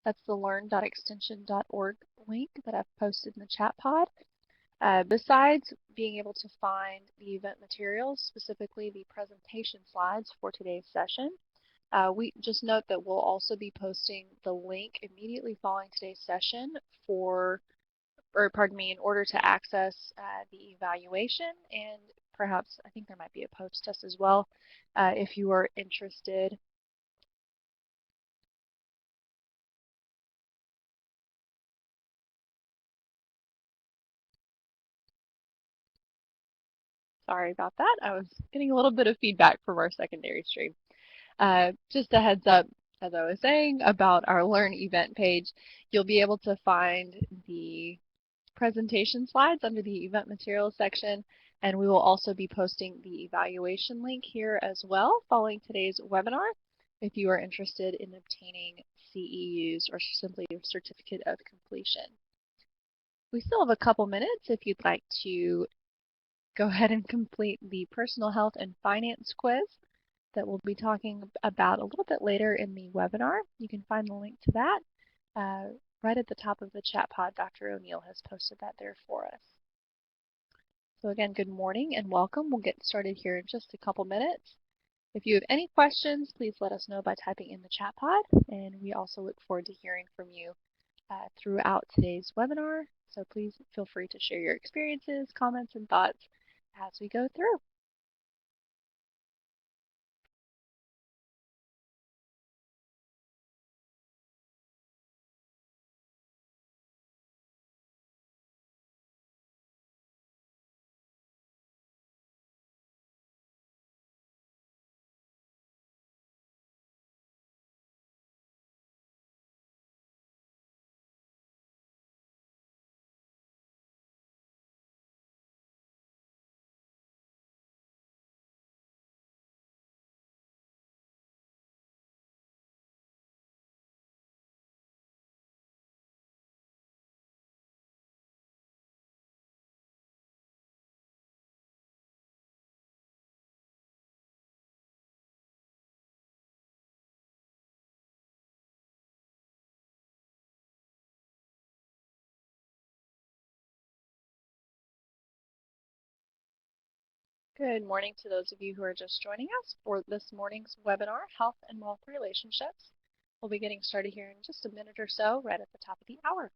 That's the learn.extension.org link that I've posted in the chat pod. Besides being able to find the event materials, specifically the presentation slides for today's session, we just note that we'll also be posting the link immediately following today's session in order to access the evaluation, and perhaps I think there might be a post test as well if you are interested. Sorry about that. I was getting a little bit of feedback from our secondary stream. Just a heads up, as I was saying, about our Learn event page, you'll be able to find the presentation slides under the event materials section, and we will also be posting the evaluation link here as well following today's webinar if you are interested in obtaining CEUs or simply a certificate of completion. We still have a couple minutes if you'd like to go ahead and complete the personal health and finance quiz that we'll be talking about a little bit later in the webinar. You can find the link to that right at the top of the chat pod. Dr. O'Neill has posted that there for us. So again, good morning and welcome. We'll get started here in just a couple minutes. If you have any questions, please let us know by typing in the chat pod, and we also look forward to hearing from you throughout today's webinar. So please feel free to share your experiences, comments, and thoughts as we go through. Good morning to those of you who are just joining us for this morning's webinar, Health and Wealth Relationships. We'll be getting started here in just a minute or so, right at the top of the hour.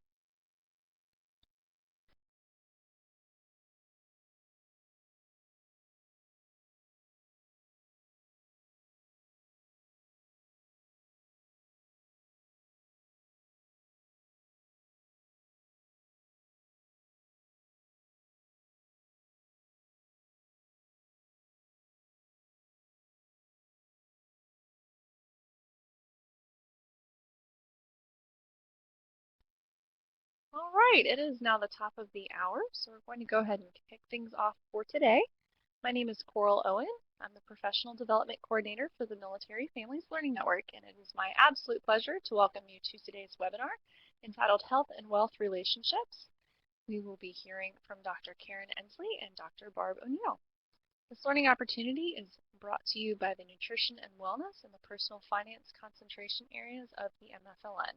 All right, it is now the top of the hour, so we're going to go ahead and kick things off for today. My name is Coral Owen. I'm the Professional Development Coordinator for the Military Families Learning Network, and it is my absolute pleasure to welcome you to today's webinar entitled Health and Wealth Relationships. We will be hearing from Dr. Karen Ensley and Dr. Barb O'Neill. This learning opportunity is brought to you by the Nutrition and Wellness and the Personal Finance concentration areas of the MFLN.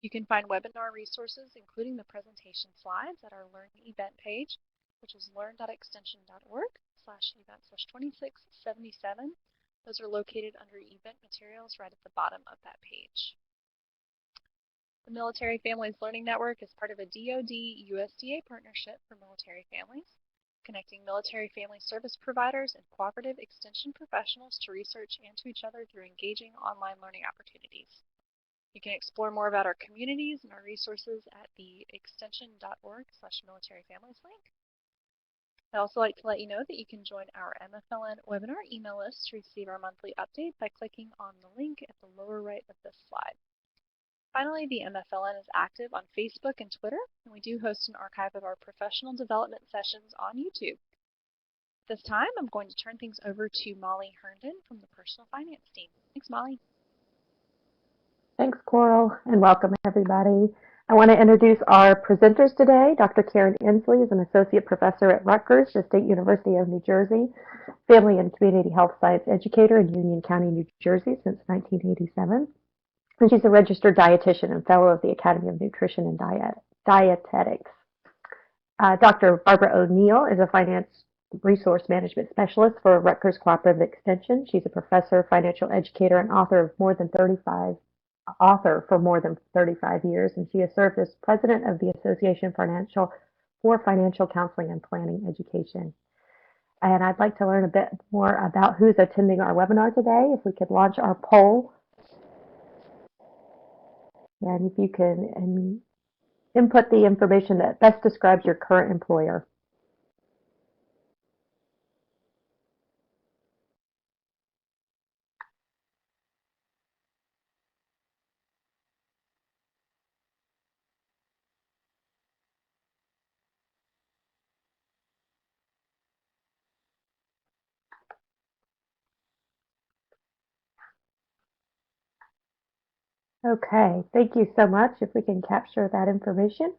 You can find webinar resources, including the presentation slides, at our Learn event page, which is learn.extension.org/event/2677. Those are located under event materials right at the bottom of that page. The Military Families Learning Network is part of a DoD-USDA partnership for military families, connecting military family service providers and cooperative extension professionals to research and to each other through engaging online learning opportunities. You can explore more about our communities and our resources at the extension.org/militaryfamilies link. I'd also like to let you know that you can join our MFLN webinar email list to receive our monthly update by clicking on the link at the lower right of this slide. Finally, the MFLN is active on Facebook and Twitter, and we do host an archive of our professional development sessions on YouTube. At this time, I'm going to turn things over to Molly Herndon from the Personal Finance team. Thanks, Molly. Thanks, Coral, and welcome, everybody. I want to introduce our presenters today. Dr. Karen Ensley is an associate professor at Rutgers, the State University of New Jersey, family and community health science educator in Union County, New Jersey since 1987. And she's a registered dietitian and fellow of the Academy of Nutrition and Dietetics. Dr. Barbara O'Neill is a finance resource management specialist for Rutgers Cooperative Extension. She's a professor, financial educator, and author for more than 35 years, and she has served as president of the Association for Financial Counseling and Planning Education. And I'd like to learn a bit more about who's attending our webinar today. If we could launch our poll, and if you can input the information that best describes your current employer. Okay, thank you so much. If we can capture that information.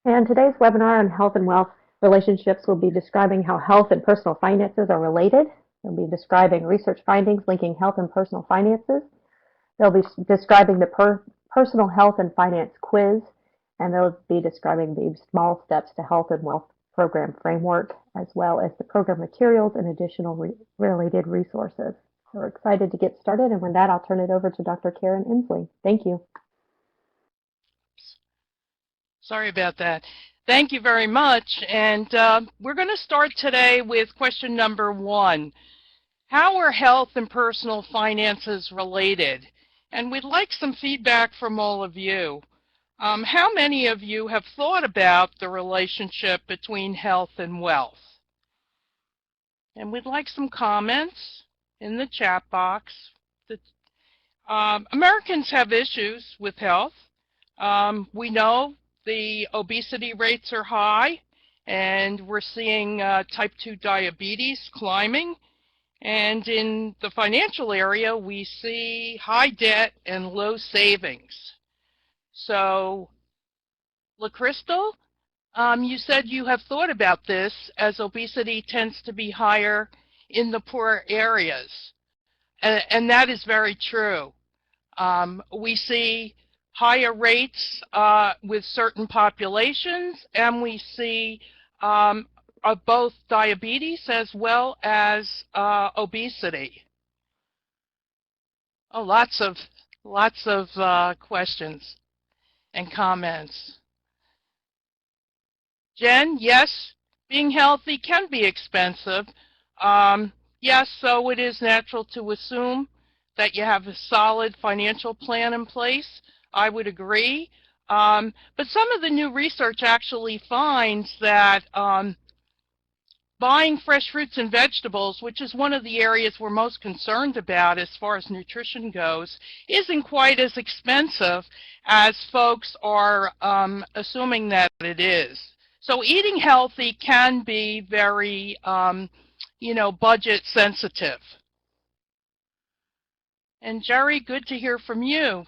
And today's webinar on health and wealth relationships will be describing how health and personal finances are related. They'll be describing research findings linking health and personal finances. They'll be describing the personal health and finance quiz, and they'll be describing the small steps to health and wealth program framework, as well as the program materials and additional related resources. So we're excited to get started, and with that, I'll turn it over to Dr. Karen Inslee. Thank you. Sorry about that. Thank you very much. And we're going to start today with question number 1. How are health and personal finances related? And we'd like some feedback from all of you. How many of you have thought about the relationship between health and wealth? And we'd like some comments in the chat box. Americans have issues with health. We know the obesity rates are high, and we're seeing type 2 diabetes climbing. And in the financial area, we see high debt and low savings. So, LaCrystal, you said you have thought about this, as obesity tends to be higher in the poor areas. And that is very true. We see higher rates with certain populations, and we see both diabetes as well as obesity. Oh, lots of questions and comments. Jen, yes, being healthy can be expensive. Yes, so it is natural to assume that you have a solid financial plan in place. I would agree. But some of the new research actually finds that buying fresh fruits and vegetables, which is one of the areas we're most concerned about as far as nutrition goes, isn't quite as expensive as folks are assuming that it is. So eating healthy can be very, budget sensitive. And Jerry, good to hear from you.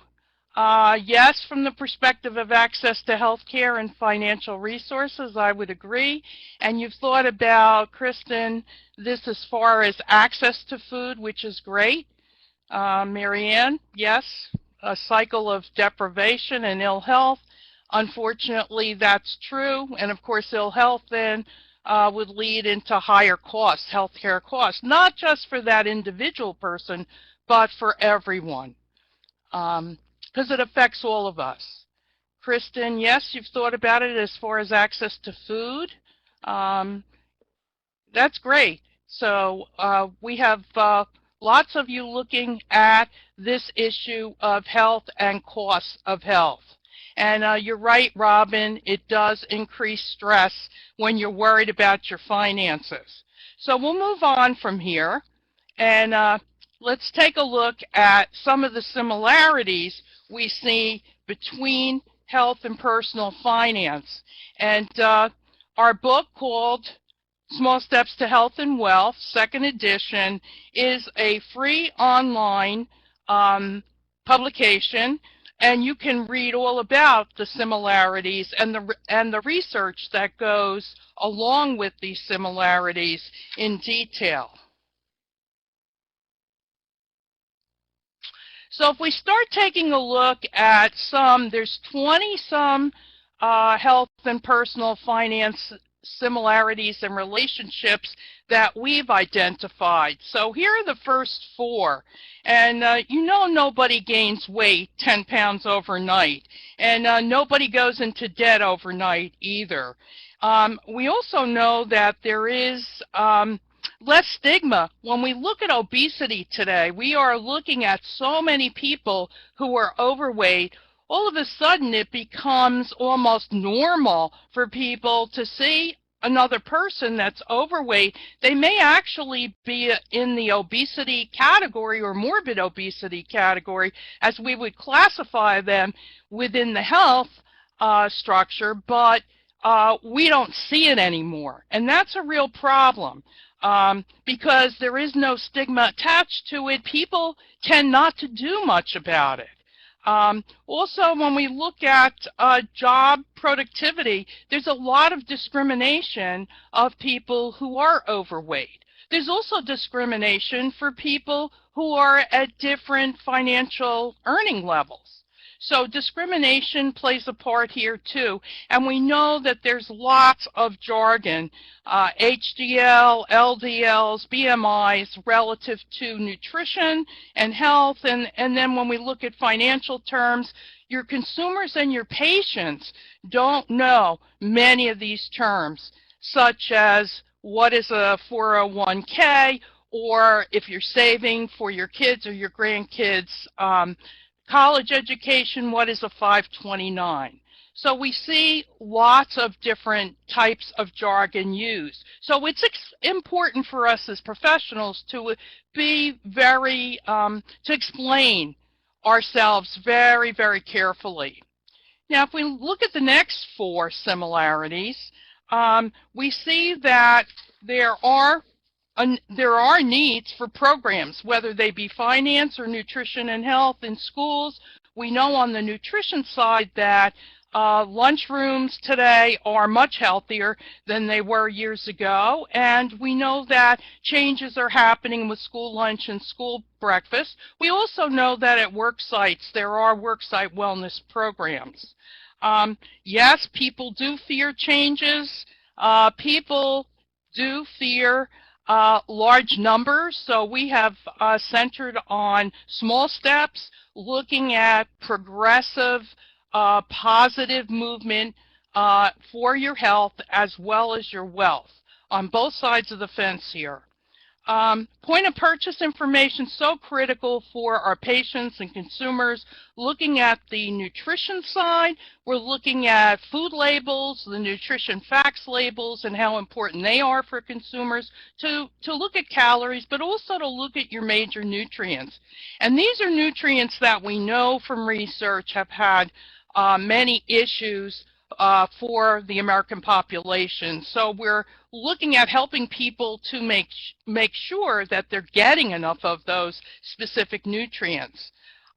Yes, from the perspective of access to health care and financial resources, I would agree. And you've thought about, Kristen, this as far as access to food, which is great. Marianne, yes, a cycle of deprivation and ill health. Unfortunately, that's true. And of course, ill health then would lead into higher costs, healthcare costs, not just for that individual person, but for everyone. Because it affects all of us. Kristen, yes, you've thought about it as far as access to food. That's great. So we have lots of you looking at this issue of health and costs of health. And you're right, Robin, it does increase stress when you're worried about your finances. So we'll move on from here, and let's take a look at some of the similarities we see between health and personal finance. And our book called Small Steps to Health and Wealth, second edition, is a free online publication. And you can read all about the similarities and the research that goes along with these similarities in detail. So if we start taking a look at there's 20 some health and personal finance similarities and relationships that we've identified. So here are the first 4. And you know, nobody gains weight 10 pounds overnight. And nobody goes into debt overnight either. We also know that there is less stigma. When we look at obesity today, we are looking at so many people who are overweight. All of a sudden it becomes almost normal for people to see another person that's overweight. They may actually be in the obesity category or morbid obesity category, as we would classify them within the health structure, but we don't see it anymore. And that's a real problem. Because there is no stigma attached to it. People tend not to do much about it. Also, when we look at job productivity, there's a lot of discrimination of people who are overweight. There's also discrimination for people who are at different financial earning levels. So discrimination plays a part here too, and we know that there's lots of jargon, HDL, LDLs, BMIs relative to nutrition and health, and then when we look at financial terms, your consumers and your patients don't know many of these terms, such as what is a 401k, or if you're saving for your kids or your grandkids' college education, what is a 529? So we see lots of different types of jargon used. So it's important for us as professionals to be very, to explain ourselves very, very carefully. Now, if we look at the next 4 similarities, we see that there are needs for programs, whether they be finance or nutrition and health in schools. We know on the nutrition side that lunchrooms today are much healthier than they were years ago, and we know that changes are happening with school lunch and school breakfast. We also know that at work sites there are worksite wellness programs. Yes, people do fear changes. People do fear large numbers, so we have centered on small steps, looking at progressive, positive movement for your health as well as your wealth on both sides of the fence here. Point of purchase information, so critical for our patients and consumers. Looking at the nutrition side, we're looking at food labels, the nutrition facts labels, and how important they are for consumers to look at calories, but also to look at your major nutrients. And these are nutrients that we know from research have had many issues for the American population. So we're looking at helping people to make sure that they're getting enough of those specific nutrients.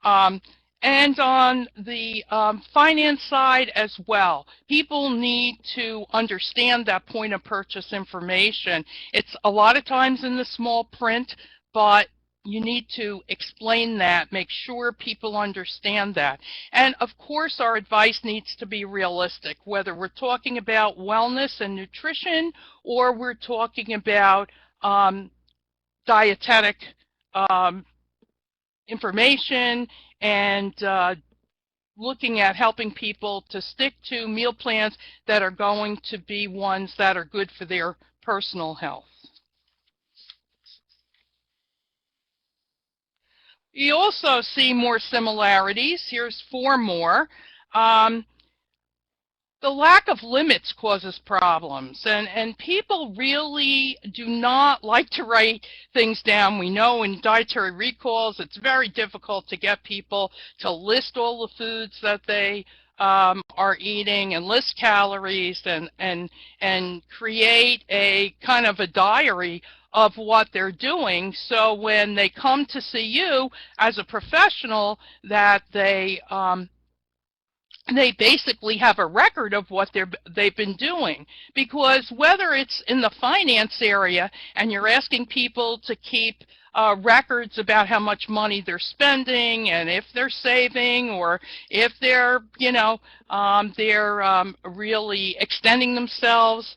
And on the finance side as well, people need to understand that point of purchase information. It's a lot of times in the small print, but you need to explain that, make sure people understand that. And of course, our advice needs to be realistic, whether we're talking about wellness and nutrition or we're talking about dietetic information and looking at helping people to stick to meal plans that are going to be ones that are good for their personal health. You also see more similarities. Here's 4 more. The lack of limits causes problems, and people really do not like to write things down. We know in dietary recalls it's very difficult to get people to list all the foods that they are eating and list calories and create a kind of a diary of what they're doing, so when they come to see you as a professional, that they basically have a record of what they've been doing. Because whether it's in the finance area and you're asking people to keep records about how much money they're spending and if they're saving, or if they're, really extending themselves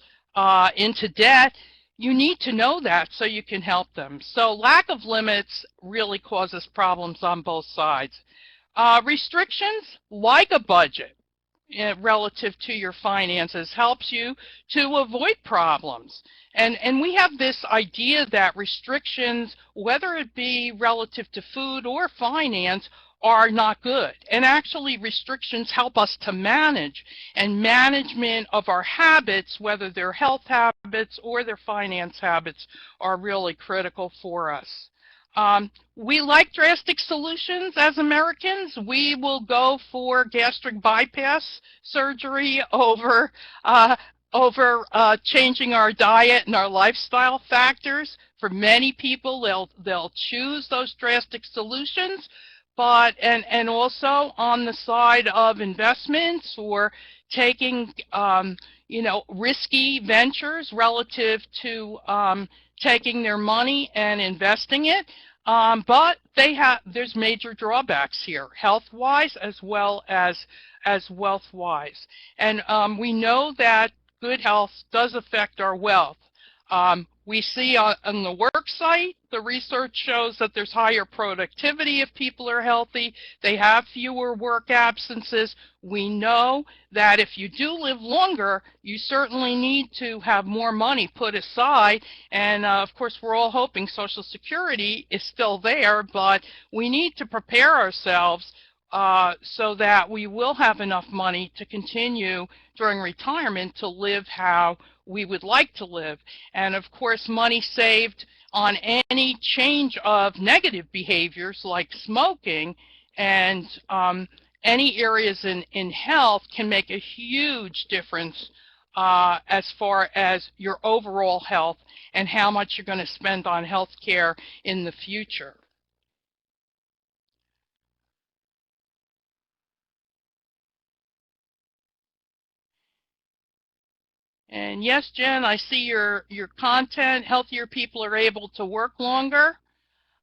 into debt, you need to know that so you can help them. So lack of limits really causes problems on both sides. Restrictions, like a budget, relative to your finances, helps you to avoid problems. And we have this idea that restrictions, whether it be relative to food or finance, are not good. And actually, restrictions help us to manage, and management of our habits, whether they're health habits or their finance habits, are really critical for us. We like drastic solutions as Americans. We will go for gastric bypass surgery over changing our diet and our lifestyle factors. For many people, they'll choose those drastic solutions, but and also on the side of investments or taking risky ventures relative to taking their money and investing it. But there's major drawbacks here, health-wise as well as wealth-wise. And we know that good health does affect our wealth. We see on the work site, the research shows that there's higher productivity if people are healthy. They have fewer work absences. We know that if you do live longer, you certainly need to have more money put aside. And of course, we're all hoping Social Security is still there, but we need to prepare ourselves so that we will have enough money to continue during retirement to live how we would like to live. And of course, money saved on any change of negative behaviors like smoking and any areas in health can make a huge difference as far as your overall health and how much you're going to spend on health care in the future. And yes, Jen, I see your content. Healthier people are able to work longer.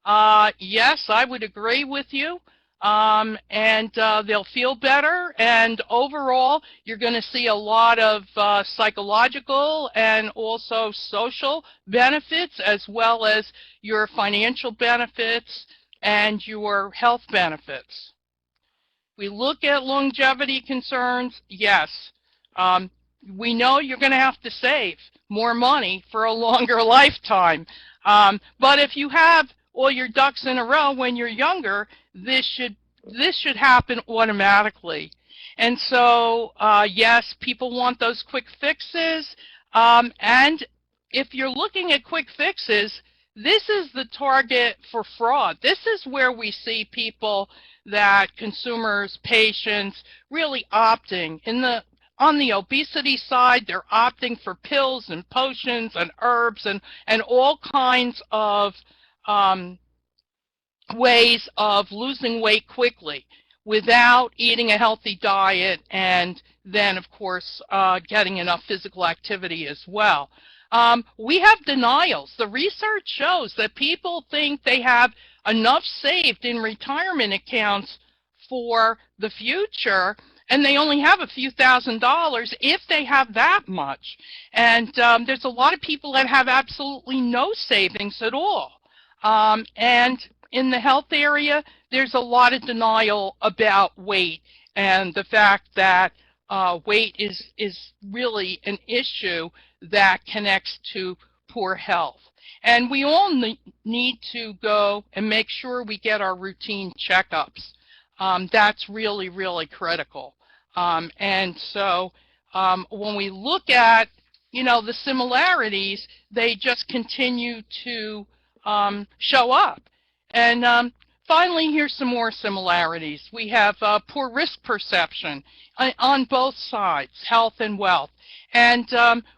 Yes, I would agree with you. And they'll feel better. And overall, you're going to see a lot of psychological and also social benefits, as well as your financial benefits and your health benefits. We look at longevity concerns. Yes. We know you're going to have to save more money for a longer lifetime. But if you have all your ducks in a row when you're younger, this should happen automatically. And so, yes, people want those quick fixes. And if you're looking at quick fixes, this is the target for fraud. This is where we see people, that consumers, patients, really opting on the obesity side. They're opting for pills and potions and herbs and all kinds of ways of losing weight quickly without eating a healthy diet, and then, of course, getting enough physical activity as well. We have denials. The research shows that people think they have enough saved in retirement accounts for the future, and they only have a few $1,000s if they have that much. And there's a lot of people that have absolutely no savings at all. And in the health area, there's a lot of denial about weight, and the fact that weight is really an issue that connects to poor health. And we all need to go and make sure we get our routine checkups. That's really, really critical. And so when we look at, the similarities, they just continue to show up. And finally, here's some more similarities. We have poor risk perception on both sides, health and wealth. And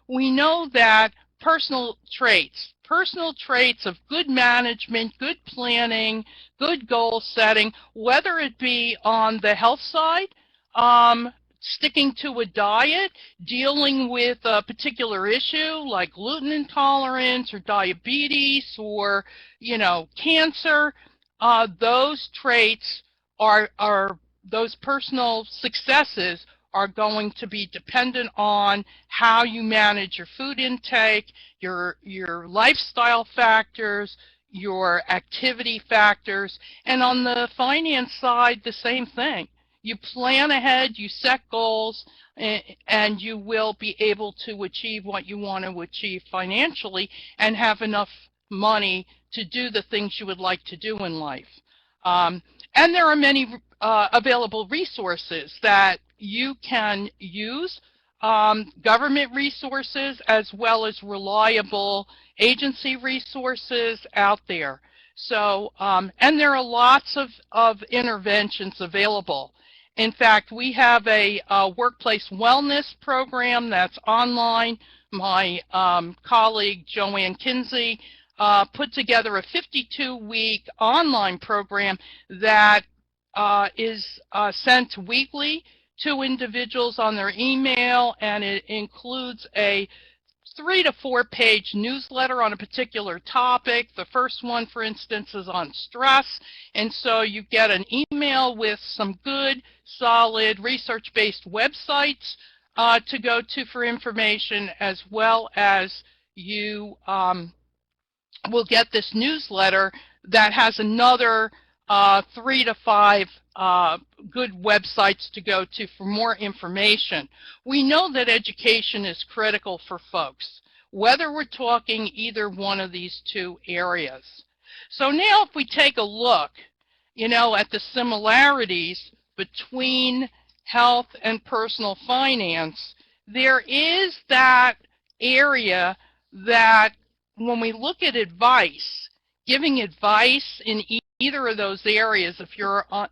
we know that personal traits, personal traits of good management, good planning, good goal setting, whether it be on the health side, sticking to a diet, dealing with a particular issue like gluten intolerance or diabetes or, cancer. Those traits are those personal successes are going to be dependent on how you manage your food intake, your lifestyle factors, your activity factors, and on the finance side, the same thing. You plan ahead, you set goals, and you will be able to achieve what you want to achieve financially and have enough money to do the things you would like to do in life. And there are many available resources that you can use, government resources as well as reliable agency resources out there. So, and there are lots of interventions available. In fact, we have a workplace wellness program that's online. My colleague Joanne Kinsey put together a 52-week online program that is sent weekly to individuals on their email, and it includes a 3 to 4 page newsletter on a particular topic. The first one, for instance, is on stress, and so you get an email with some good, solid, research-based websites to go to for information, as well as you will get this newsletter that has another 3 to 5 good websites to go to for more information. We know that education is critical for folks, whether we're talking either one of these two areas. So now if we take a look, at the similarities between health and personal finance, there is that area that when we look at advice, giving advice in either of those areas, if you're a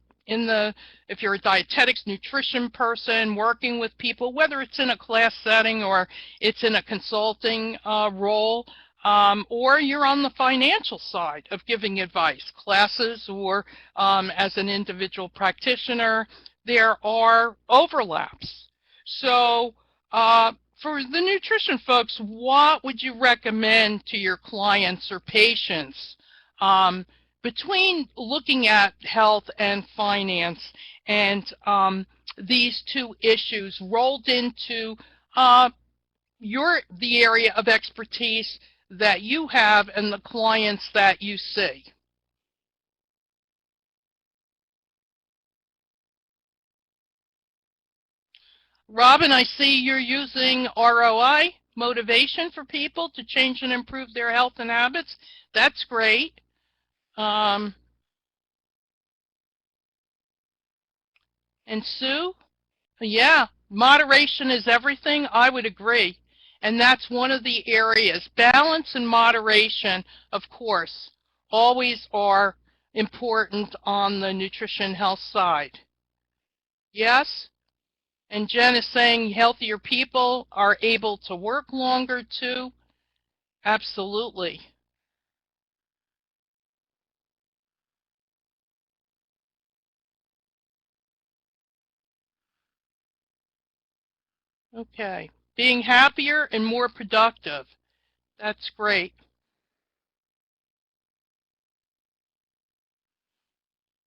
dietetics, nutrition person, working with people, whether it's in a class setting or it's in a consulting role, or you're on the financial side of giving advice, classes, or as an individual practitioner, there are overlaps. So for the nutrition folks, what would you recommend to your clients or patients between looking at health and finance and these two issues rolled into the area of expertise that you have and the clients that you see? Robin, I see you're using ROI, motivation, for people to change and improve their health and habits. That's great. And Sue, yeah, moderation is everything. I would agree. And that's one of the areas. Balance and moderation, of course, always are important on the nutrition health side. Yes? And Jen is saying healthier people are able to work longer too. Absolutely. Okay. Being happier and more productive. That's great.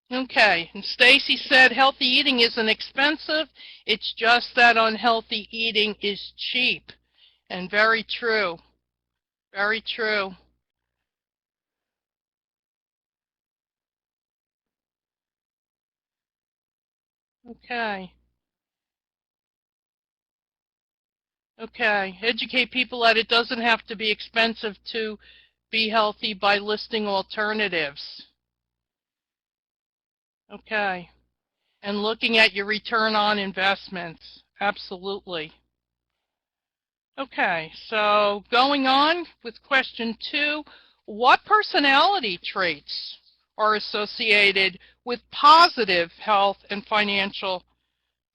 Okay. And Stacy said healthy eating isn't expensive. It's just that unhealthy eating is cheap. And very true. Very true. Okay. Okay. Educate people that it doesn't have to be expensive to be healthy by listing alternatives. Okay. And looking at your return on investments. Absolutely. Okay, so going on with question 2, what personality traits are associated with positive health and financial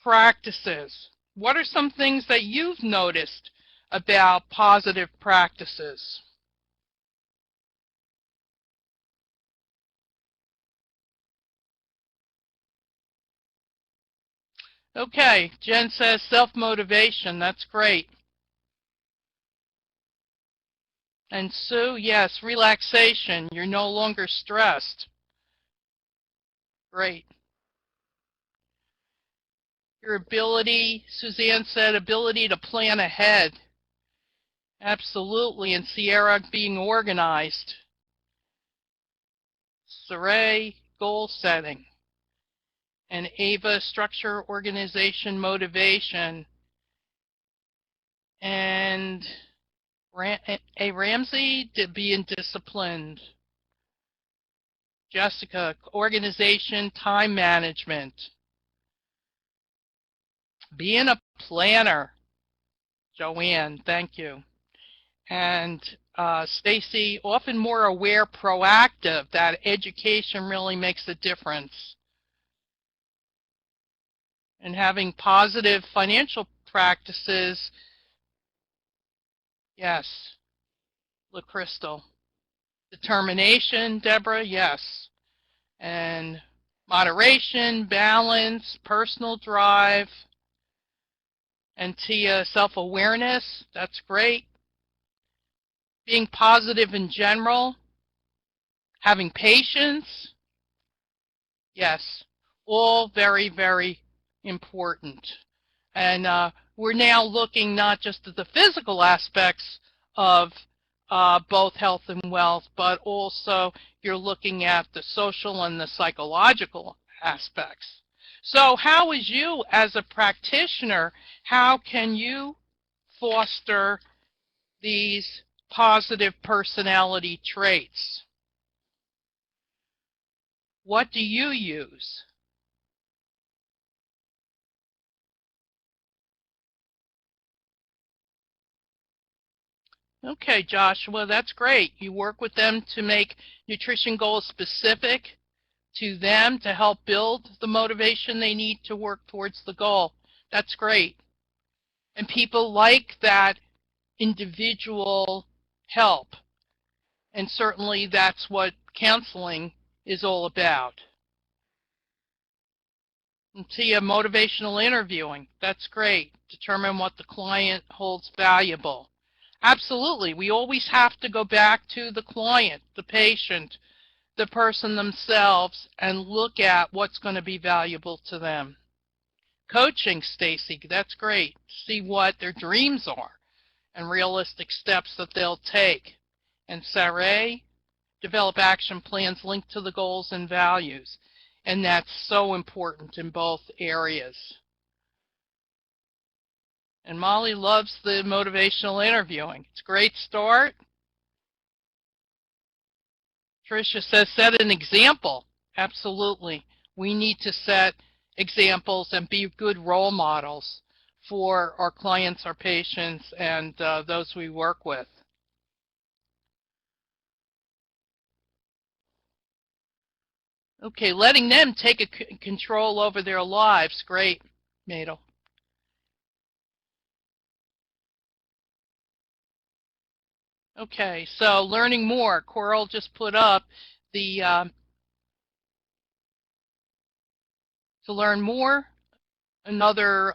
practices? What are some things that you've noticed about positive practices? Okay, Jen says self-motivation. That's great. And Sue, yes, relaxation. You're no longer stressed. Great. Your ability, Suzanne said, ability to plan ahead. Absolutely. And Sierra, being organized. Saray, goal setting. And Ava, structure, organization, motivation. And Ramsey, being disciplined. Jessica, organization, time management. Being a planner. Joanne, thank you. And Stacy, often more aware, proactive, that education really makes a difference. And having positive financial practices, yes. LaCrystal. Determination, Deborah, yes. And moderation, balance, personal drive. And Tia, self-awareness, that's great. Being positive in general. Having patience, yes. All very, very important. And we're now looking not just at the physical aspects of both health and wealth, but also you're looking at the social and the psychological aspects. So how is you as a practitioner, how can you foster these positive personality traits? What do you use? Okay, Joshua, that's great. You work with them to make nutrition goals specific to them to help build the motivation they need to work towards the goal. That's great. And people like that individual help. And certainly that's what counseling is all about. And Tia, motivational interviewing. That's great. Determine what the client holds valuable. Absolutely. We always have to go back to the client, the patient, the person themselves, and look at what's going to be valuable to them. Coaching, Stacy, that's great. See what their dreams are and realistic steps that they'll take. And Saray, develop action plans linked to the goals and values. And that's so important in both areas. And Molly loves the motivational interviewing. It's a great start. Tricia says, set an example. Absolutely. We need to set examples and be good role models for our clients, our patients, and those we work with. Okay, letting them take control over their lives. Great, Madel. Okay, so learning more. Coral just put up the to learn more, another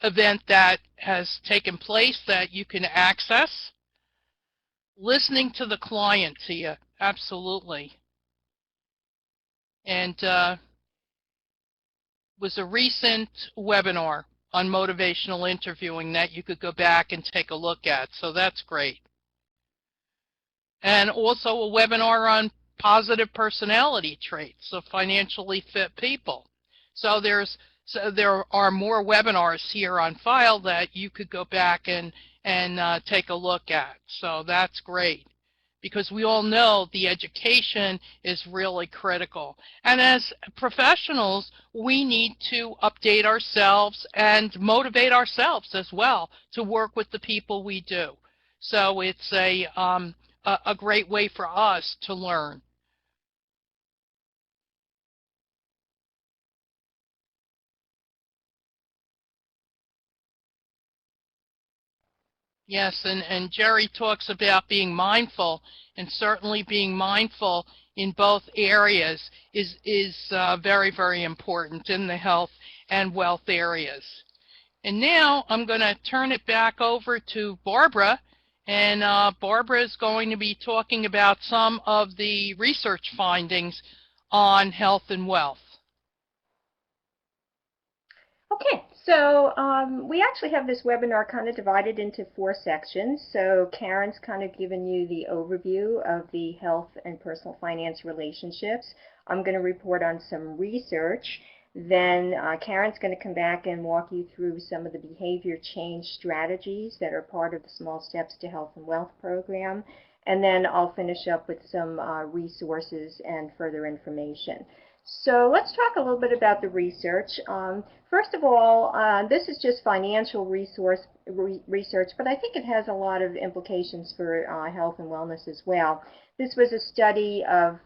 event that has taken place that you can access. Listening to the client, Tia, absolutely. And was a recent webinar on motivational interviewing that you could go back and take a look at, so that's great. And also a webinar on positive personality traits of financially fit people. So there are more webinars here on file that you could go back and take a look at. So that's great, because we all know the education is really critical. And as professionals, we need to update ourselves and motivate ourselves as well to work with the people we do. So it's a great way for us to learn. Yes, and Jerry talks about being mindful, and certainly being mindful in both areas is very, very important in the health and wealth areas. And now I'm going to turn it back over to Barbara, and Barbara is going to be talking about some of the research findings on health and wealth. Okay, so we actually have this webinar kind of divided into 4 sections. So Karen's kind of given you the overview of the health and personal finance relationships. I'm going to report on some research. Then Karen's going to come back and walk you through some of the behavior change strategies that are part of the Small Steps to Health and Wealth program. And then I'll finish up with some resources and further information. So let's talk a little bit about the research. First of all, this is just financial research, but I think it has a lot of implications for health and wellness as well. This was a study of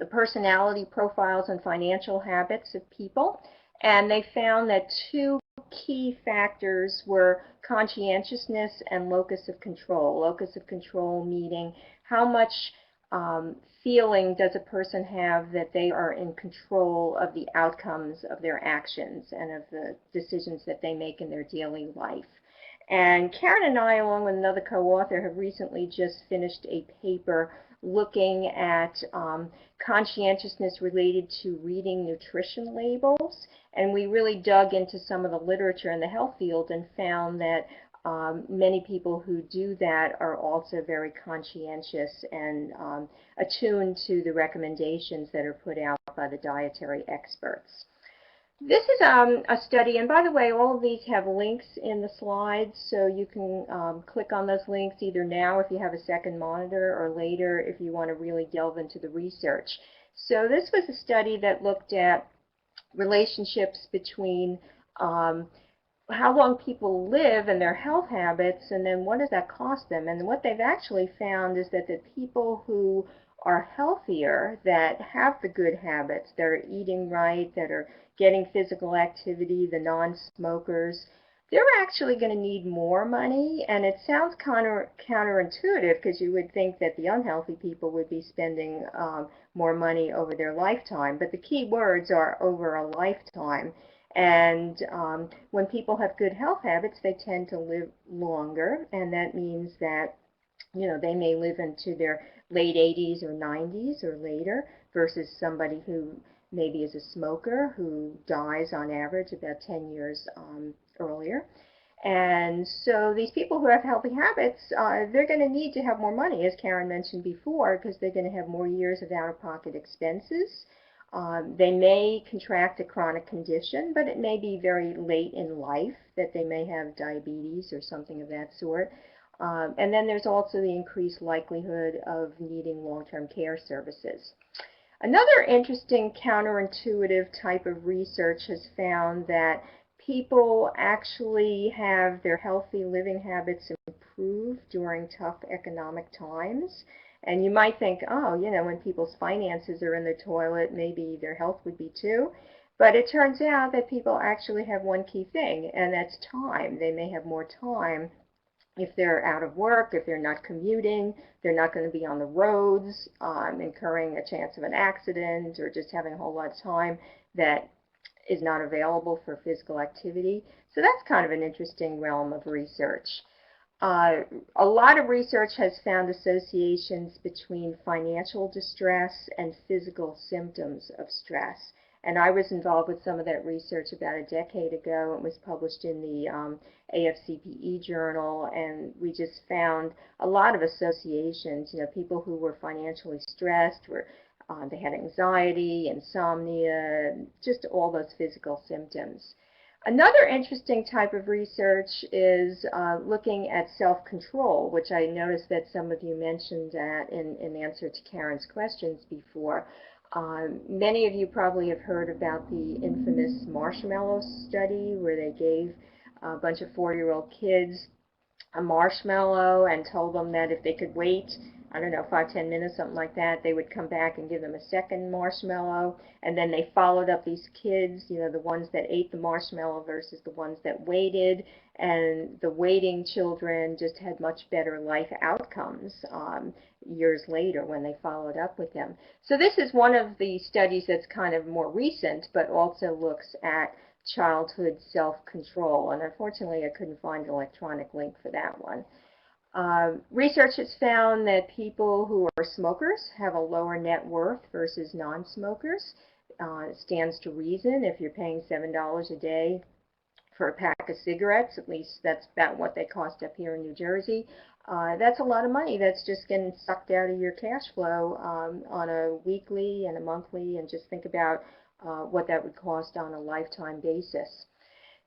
the personality profiles and financial habits of people, and they found that 2 key factors were conscientiousness and locus of control. Locus of control meaning how much feeling does a person have that they are in control of the outcomes of their actions and of the decisions that they make in their daily life. And Karen and I, along with another co-author, have recently just finished a paper looking at conscientiousness related to reading nutrition labels. And we really dug into some of the literature in the health field and found that many people who do that are also very conscientious and attuned to the recommendations that are put out by the dietary experts. This is a study, and by the way, all of these have links in the slides, so you can click on those links either now if you have a second monitor or later if you want to really delve into the research. So this was a study that looked at relationships between how long people live and their health habits, and then what does that cost them. And what they've actually found is that the people who are healthier, that have the good habits, that are eating right, that are getting physical activity, the non-smokers, they're actually going to need more money. And it sounds counterintuitive because you would think that the unhealthy people would be spending more money over their lifetime. But the key words are over a lifetime. And when people have good health habits, they tend to live longer, and that means that, you know, they may live into their late 80s or 90s or later versus somebody who maybe is a smoker who dies on average about 10 years earlier. And so these people who have healthy habits, they're going to need to have more money, as Karen mentioned before, because they're going to have more years of out-of-pocket expenses. They may contract a chronic condition, but it may be very late in life that they may have diabetes or something of that sort. And then there's also the increased likelihood of needing long-term care services. Another interesting counterintuitive type of research has found that people actually have their healthy living habits improve during tough economic times. And you might think, oh, you know, when people's finances are in the toilet, maybe their health would be too. But it turns out that people actually have one key thing, and that's time. They may have more time if they're out of work, if they're not commuting, they're not going to be on the roads, incurring a chance of an accident, or just having a whole lot of time that is not available for physical activity. So that's kind of an interesting realm of research. A lot of research has found associations between financial distress and physical symptoms of stress. And I was involved with some of that research about a decade ago. It was published in the AFCPE journal, and we just found a lot of associations. You know, people who were financially stressed they had anxiety, insomnia, just all those physical symptoms. Another interesting type of research is looking at self-control, which I noticed that some of you mentioned in answer to Karen's questions before. Many of you probably have heard about the infamous marshmallow study where they gave a bunch of 4-year-old kids a marshmallow and told them that if they could wait, I don't know, 5-10 minutes, something like that, they would come back and give them a second marshmallow. And then they followed up these kids, you know, the ones that ate the marshmallow versus the ones that waited. And the waiting children just had much better life outcomes years later when they followed up with them. So this is one of the studies that's kind of more recent, but also looks at childhood self-control. And unfortunately, I couldn't find an electronic link for that one. Research has found that people who are smokers have a lower net worth versus non-smokers. It stands to reason. If you're paying $7 a day for a pack of cigarettes, at least that's about what they cost up here in New Jersey, that's a lot of money that's just getting sucked out of your cash flow on a weekly and a monthly, and just think about what that would cost on a lifetime basis.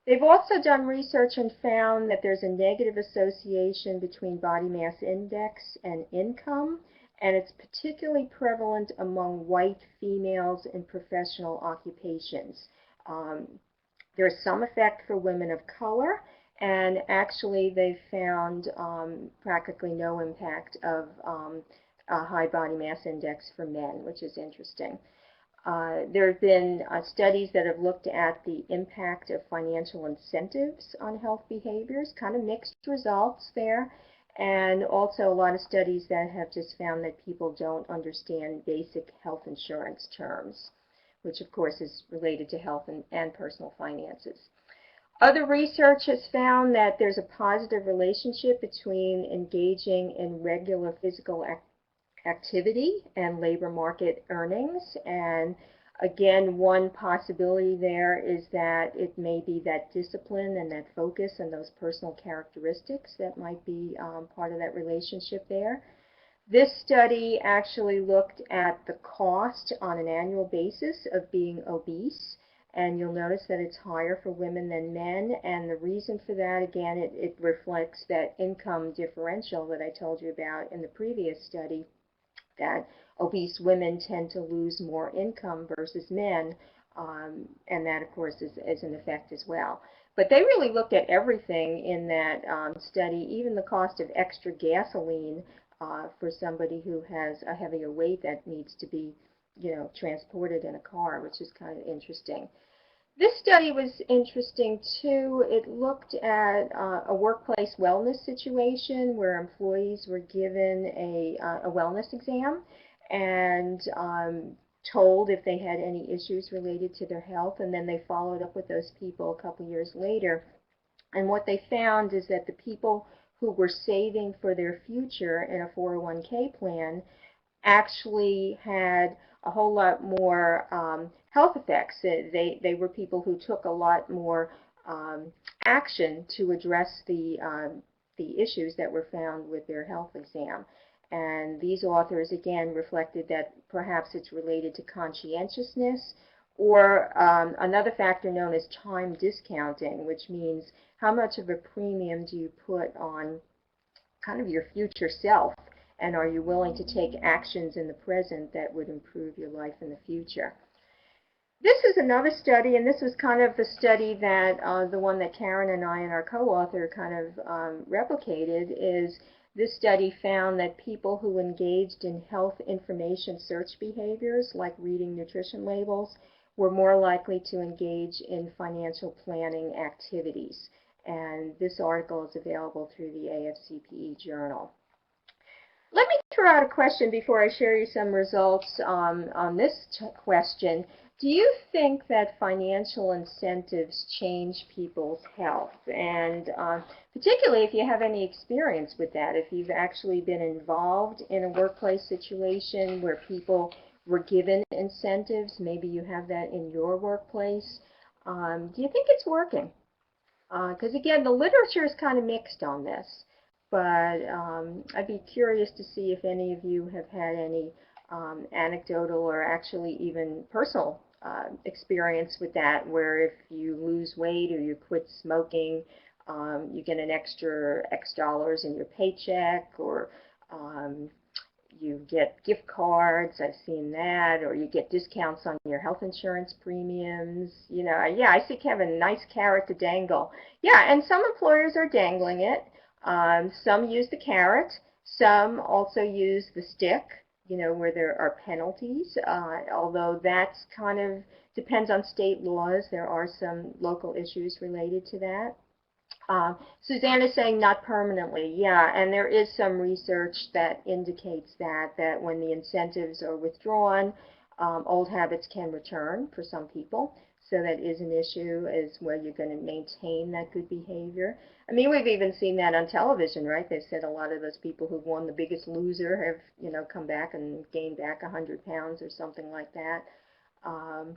They've also done research and found that there's a negative association between body mass index and income, and it's particularly prevalent among white females in professional occupations. There's some effect for women of color, and actually they've found practically no impact of a high body mass index for men, which is interesting. There have been studies that have looked at the impact of financial incentives on health behaviors, kind of mixed results there, and also a lot of studies that have just found that people don't understand basic health insurance terms, which of course is related to health and personal finances. Other research has found that there's a positive relationship between engaging in regular physical activity and labor market earnings. And again, one possibility there is that it may be that discipline and that focus and those personal characteristics that might be part of that relationship there. This study actually looked at the cost on an annual basis of being obese, and you'll notice that it's higher for women than men, and the reason for that, again, it reflects that income differential that I told you about in the previous study, that obese women tend to lose more income versus men, and that, of course, is an effect as well. But they really looked at everything in that study, even the cost of extra gasoline for somebody who has a heavier weight that needs to be, transported in a car, which is kind of interesting. This study was interesting too. It looked at a workplace wellness situation where employees were given a wellness exam and told if they had any issues related to their health, and then they followed up with those people a couple years later. And what they found is that the people who were saving for their future in a 401k plan actually had a whole lot more health effects. They were people who took a lot more action to address the issues that were found with their health exam. And these authors, again, reflected that perhaps it's related to conscientiousness, or another factor known as time discounting, which means how much of a premium do you put on kind of your future self, and are you willing to take actions in the present that would improve your life in the future. This is another study, and this was kind of the study that the one that Karen and I and our co-author kind of replicated. Is this study found that people who engaged in health information search behaviors like reading nutrition labels were more likely to engage in financial planning activities. And this article is available through the AFCPE journal. Let me throw out a question before I share you some results on this question. Do you think that financial incentives change people's health? And particularly if you have any experience with that, if you've actually been involved in a workplace situation where people were given incentives, maybe you have that in your workplace. Do you think it's working? Because again, the literature is kind of mixed on this. But I'd be curious to see if any of you have had any anecdotal or actually even personal experience with that, where if you lose weight or you quit smoking, you get an extra X dollars in your paycheck, or you get gift cards, I've seen that, or you get discounts on your health insurance premiums. Yeah, I see Kevin, nice carrot to dangle. Yeah, and some employers are dangling it. Some use the carrot, some also use the stick, where there are penalties, although that's kind of depends on state laws. There are some local issues related to that. Suzanne is saying not permanently. Yeah, and there is some research that indicates that when the incentives are withdrawn, old habits can return for some people. So that is an issue, is where you're going to maintain that good behavior. I mean, we've even seen that on television, right? They've said a lot of those people who've won The Biggest Loser have, come back and gained back 100 pounds or something like that. Um,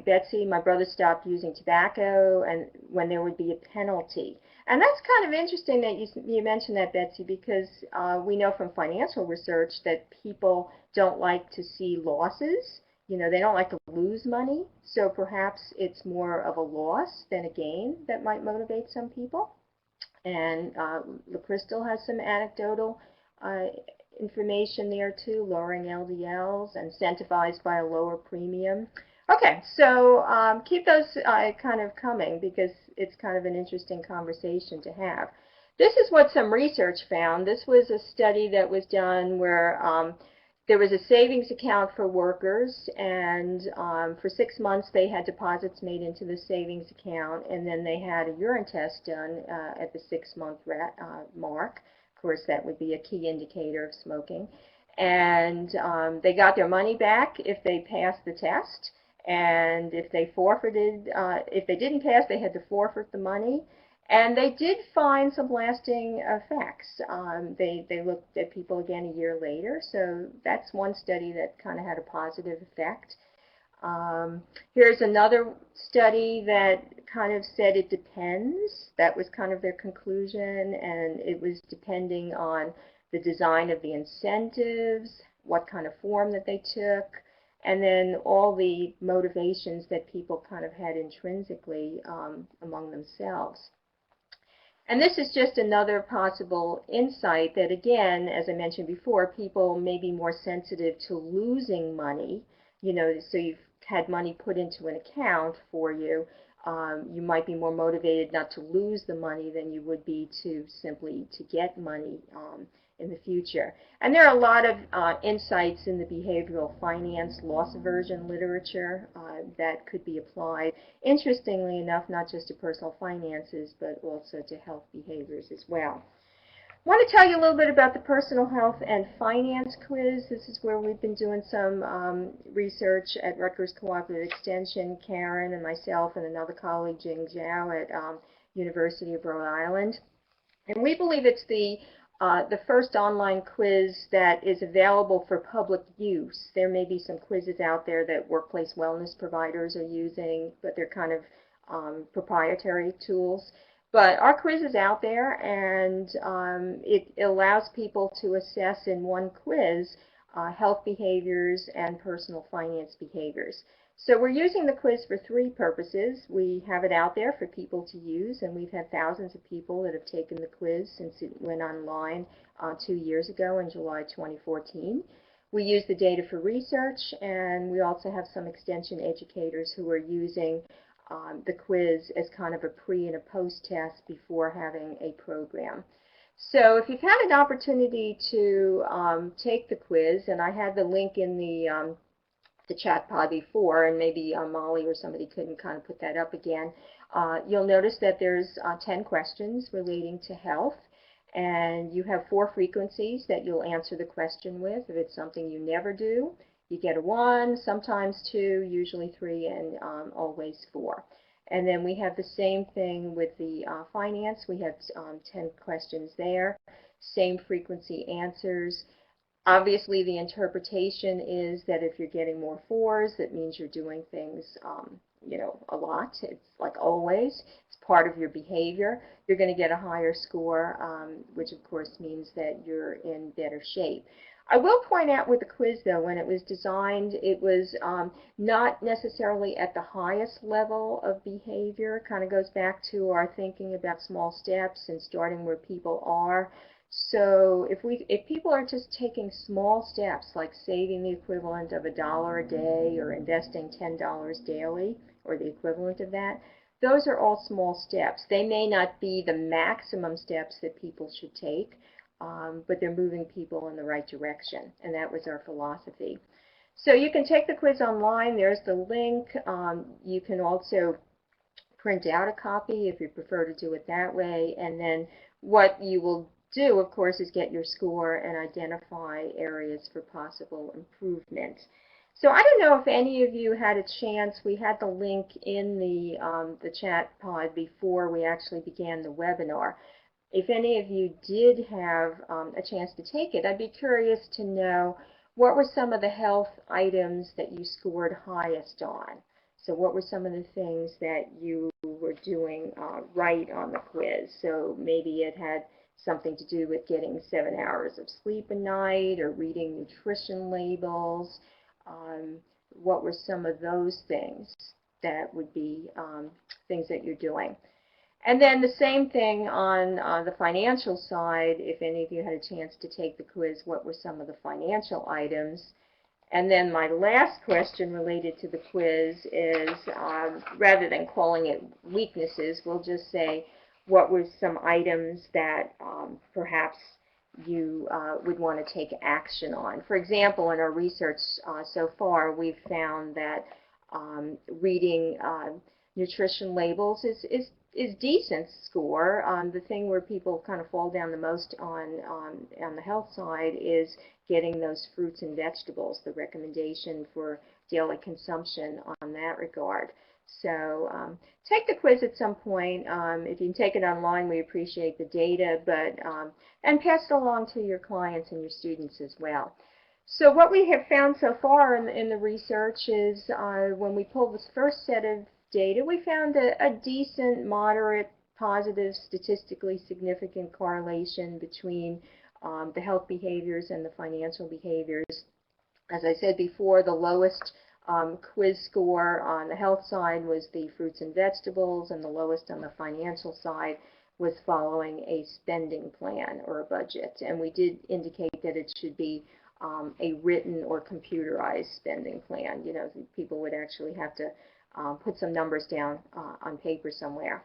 Betsy, my brother stopped using tobacco, and when there would be a penalty. And that's kind of interesting that you mentioned that, Betsy, because we know from financial research that people don't like to see losses. They don't like to lose money, so perhaps it's more of a loss than a gain that might motivate some people. And LaCrystal has some anecdotal uh, information there too, lowering LDLs, incentivized by a lower premium. Okay, so keep those kind of coming, because it's kind of an interesting conversation to have. This is what some research found. This was a study that was done where there was a savings account for workers, and for 6 months they had deposits made into the savings account, and then they had a urine test done at the 6-month mark. Of course, that would be a key indicator of smoking. And they got their money back if they passed the test, and if they forfeited, if they didn't pass, they had to forfeit the money. And they did find some lasting effects. They looked at people again a year later, so that's one study that kind of had a positive effect. Here's another study that kind of said it depends. That was kind of their conclusion, and it was depending on the design of the incentives, what kind of form that they took, and then all the motivations that people kind of had intrinsically among themselves. And this is just another possible insight that, again, as I mentioned before, people may be more sensitive to losing money. So you've had money put into an account for you. You might be more motivated not to lose the money than you would be to simply to get money in the future. And there are a lot of insights in the behavioral finance loss aversion literature that could be applied, interestingly enough, not just to personal finances, but also to health behaviors as well. I want to tell you a little bit about the Personal Health and Finance Quiz. This is where we've been doing some research at Rutgers Cooperative Extension. Karen and myself and another colleague, Jing Zhao, at University of Rhode Island. And we believe it's the first online quiz that is available for public use. There may be some quizzes out there that workplace wellness providers are using, but they're kind of proprietary tools. But our quiz is out there, and it allows people to assess in one quiz health behaviors and personal finance behaviors. So we're using the quiz for 3 purposes. We have it out there for people to use, and we've had thousands of people that have taken the quiz since it went online 2 years ago in July 2014. We use the data for research, and we also have some extension educators who are using the quiz as kind of a pre and a post test before having a program. So if you've had an opportunity to take the quiz, and I had the link in the chat pod before, and maybe Molly or somebody couldn't kind of put that up again, you'll notice that there's 10 questions relating to health, and you have 4 frequencies that you'll answer the question with. If it's something you never do, you get a 1, sometimes 2, usually 3, and always 4. And then we have the same thing with the finance. We have 10 questions there, same frequency answers. Obviously, the interpretation is that if you're getting more 4s, that means you're doing things, a lot. It's like always. It's part of your behavior. You're going to get a higher score, which of course means that you're in better shape. I will point out with the quiz, though, when it was designed, it was not necessarily at the highest level of behavior. Kind of goes back to our thinking about small steps and starting where people are. So if people are just taking small steps, like saving the equivalent of $1 a day or investing $10 daily, or the equivalent of that, those are all small steps. They may not be the maximum steps that people should take, but they're moving people in the right direction, and that was our philosophy. So you can take the quiz online. There's the link. You can also print out a copy if you prefer to do it that way, and then what you will do, of course, is get your score and identify areas for possible improvement. So I don't know if any of you had a chance. We had the link in the chat pod before we actually began the webinar. If any of you did have a chance to take it, I'd be curious to know what were some of the health items that you scored highest on. So what were some of the things that you were doing right on the quiz? So maybe it had something to do with getting 7 hours of sleep a night or reading nutrition labels. What were some of those things that would be things that you're doing? And then the same thing on the financial side, if any of you had a chance to take the quiz, what were some of the financial items? And then my last question related to the quiz is, rather than calling it weaknesses, we'll just say what were some items that perhaps you would want to take action on. For example, in our research so far, we've found that reading nutrition labels is decent score. The thing where people kind of fall down the most on the health side is getting those fruits and vegetables, the recommendation for daily consumption on that regard. So take the quiz at some point. If you can take it online, we appreciate the data, but and pass it along to your clients and your students as well. So what we have found so far in the research is when we pulled this first set of data, we found a decent, moderate, positive, statistically significant correlation between the health behaviors and the financial behaviors. As I said before, the lowest quiz score on the health side was the fruits and vegetables, and the lowest on the financial side was following a spending plan or a budget. And we did indicate that it should be a written or computerized spending plan. You know, people would actually have to put some numbers down on paper somewhere.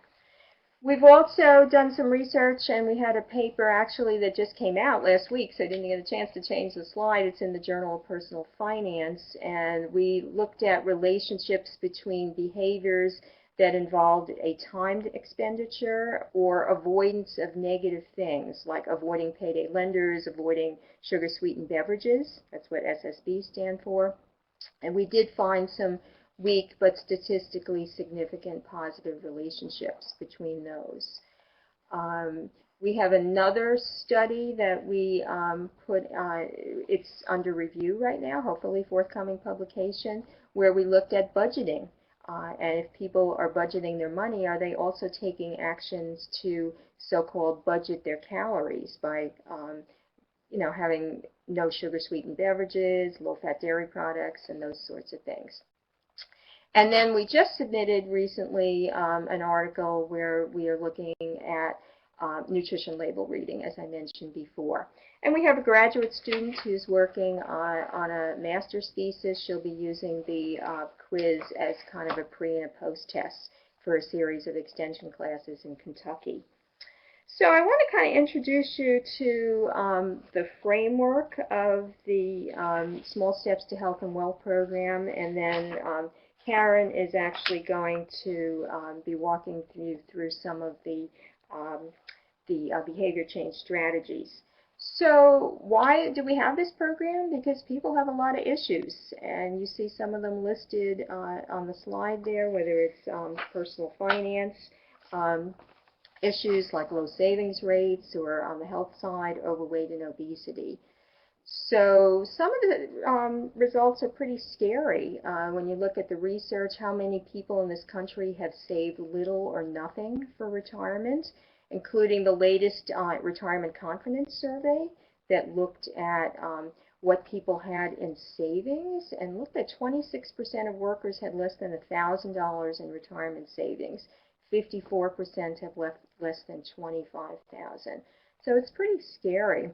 We've also done some research, and we had a paper actually that just came out last week, so I didn't get a chance to change the slide. It's in the Journal of Personal Finance, and we looked at relationships between behaviors that involved a timed expenditure or avoidance of negative things, like avoiding payday lenders, avoiding sugar-sweetened beverages. That's what SSB stand for. And we did find some weak but statistically significant positive relationships between those. We have another study that we it's under review right now, hopefully forthcoming publication, where we looked at budgeting. And if people are budgeting their money, are they also taking actions to so-called budget their calories by you know, having no sugar-sweetened beverages, low-fat dairy products, and those sorts of things. And then we just submitted recently an article where we are looking at nutrition label reading, as I mentioned before. And we have a graduate student who's working on a master's thesis. She'll be using the quiz as kind of a pre and a post test for a series of extension classes in Kentucky. So I want to kind of introduce you to the framework of the Small Steps to Health and Wealth program, and then Karen is actually going to be walking you through some of the behavior change strategies. So why do we have this program? Because people have a lot of issues, and you see some of them listed on the slide there, whether it's personal finance, issues like low savings rates, or on the health side, overweight and obesity. So some of the results are pretty scary. When you look at the research, how many people in this country have saved little or nothing for retirement, including the latest retirement confidence survey that looked at what people had in savings, and looked at 26% of workers had less than $1,000 in retirement savings. 54% have less than $25,000. So it's pretty scary.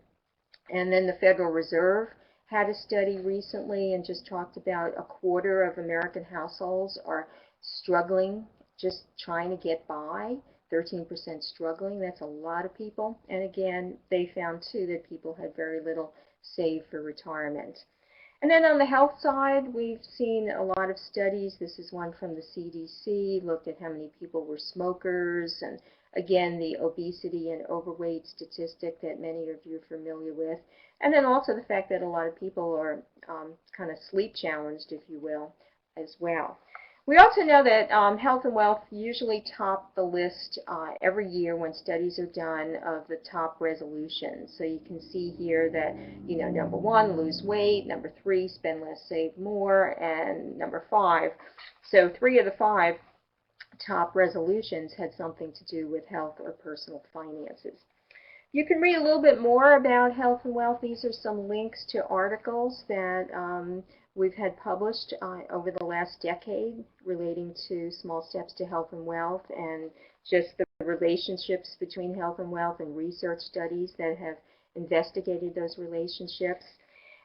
And then the Federal Reserve had a study recently and just talked about a quarter of American households are struggling, just trying to get by. 13% struggling. That's a lot of people. And again, they found too that people had very little saved for retirement. And then on the health side, we've seen a lot of studies. This is one from the CDC, looked at how many people were smokers, and again, the obesity and overweight statistic that many of you are familiar with. And then also the fact that a lot of people are kind of sleep challenged, if you will, as well. We also know that health and wealth usually top the list every year when studies are done of the top resolutions. So you can see here that, number 1, lose weight, number 3, spend less, save more, and number 5. So 3 of the 5 top resolutions had something to do with health or personal finances. You can read a little bit more about health and wealth. These are some links to articles that we've had published over the last decade relating to small steps to health and wealth, and just the relationships between health and wealth, and research studies that have investigated those relationships.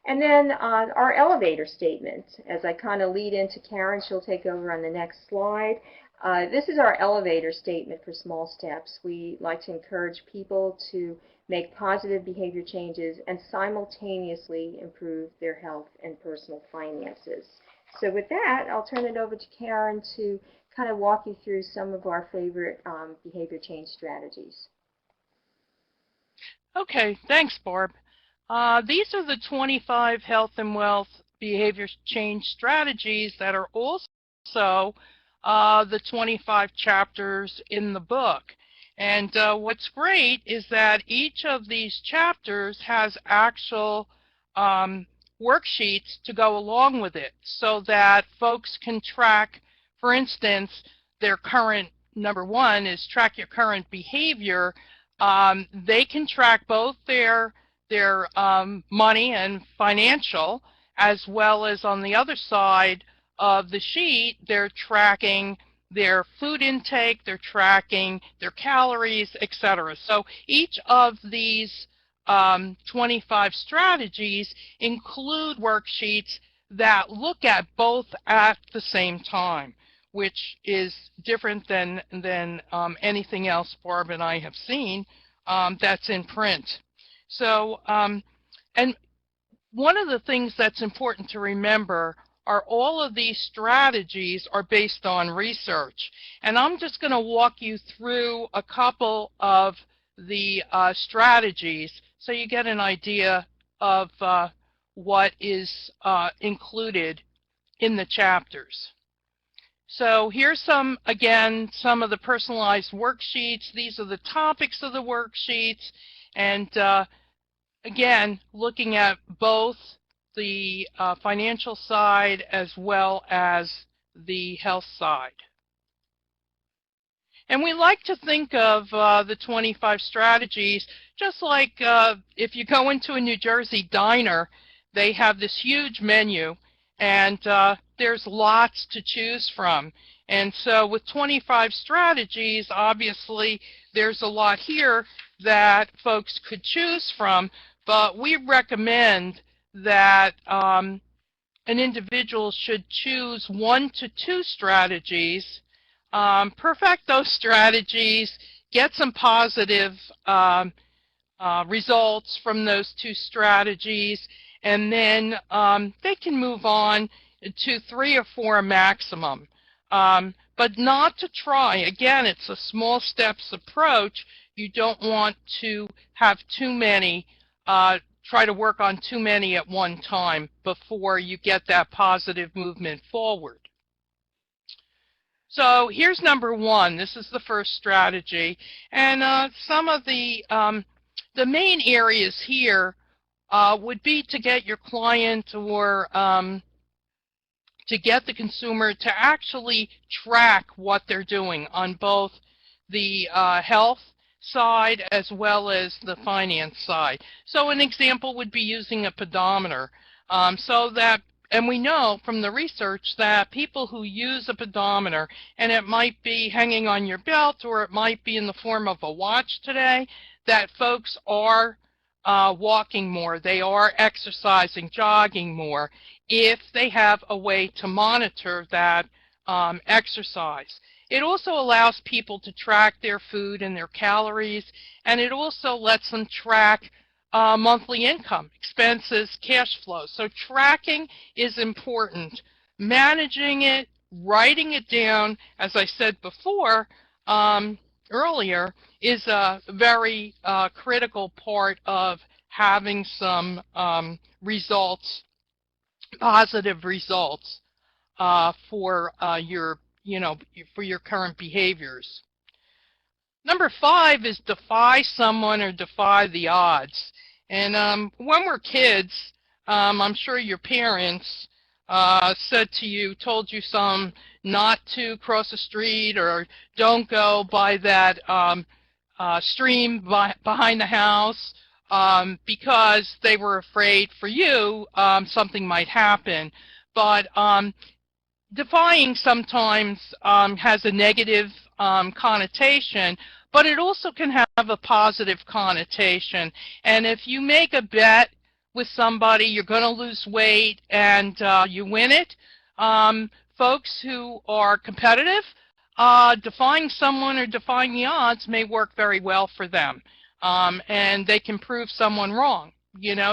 And then our elevator statement. As I kind of lead into Karen, she'll take over on the next slide. This is our elevator statement for small steps. We like to encourage people to make positive behavior changes and simultaneously improve their health and personal finances. So with that, I'll turn it over to Karen to kind of walk you through some of our favorite behavior change strategies. Okay, thanks, Barb. These are the 25 health and wealth behavior change strategies that are also the 25 chapters in the book. And what's great is that each of these chapters has actual worksheets to go along with it, so that folks can track, for instance, their current, number 1 is track your current behavior. They can track both their money and financial, as well as on the other side of the sheet, they're tracking their food intake, they're tracking their calories, etc. So each of these 25 strategies include worksheets that look at both at the same time, which is different than anything else Barb and I have seen that's in print. So, and one of the things that's important to remember are all of these strategies are based on research. And I'm just going to walk you through a couple of the strategies so you get an idea of what is included in the chapters. So here's some of the personalized worksheets. These are the topics of the worksheets. And again, looking at both the financial side as well as the health side. And we like to think of the 25 strategies just like if you go into a New Jersey diner, they have this huge menu, and there's lots to choose from. And so with 25 strategies, obviously there's a lot here that folks could choose from, but we recommend that an individual should choose 1 to 2 strategies, perfect those strategies, get some positive results from those 2 strategies, and then they can move on to 3 or 4 maximum. But not to try. Again, it's a small steps approach. You don't want to have too many, try to work on too many at one time before you get that positive movement forward. So here's number 1. This is the first strategy. And some of the main areas here would be to get your client or to get the consumer to actually track what they're doing on both the health side as well as the finance side. So an example would be using a pedometer. And we know from the research that people who use a pedometer, and it might be hanging on your belt or it might be in the form of a watch today, that folks are walking more, they are exercising, jogging more, if they have a way to monitor that exercise. It also allows people to track their food and their calories, and it also lets them track monthly income, expenses, cash flow. So tracking is important. Managing it, writing it down, as I said before, earlier, is a very critical part of having some results positive results for your, for your current behaviors. Number 5 is defy someone or defy the odds. And when we're kids, I'm sure your parents said to you, told you some not to cross the street or don't go by that stream behind the house because they were afraid for you something might happen. But defying sometimes has a negative connotation, but it also can have a positive connotation. And if you make a bet with somebody, you're going to lose weight, and you win it, folks who are competitive, defying someone or defying the odds may work very well for them. And they can prove someone wrong.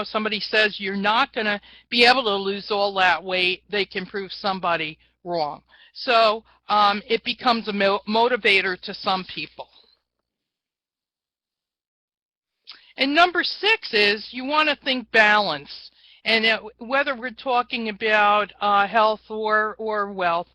Somebody says you're not going to be able to lose all that weight, they can prove somebody wrong. So it becomes a motivator to some people. And number 6 is you want to think balance. And whether we're talking about health or wealth,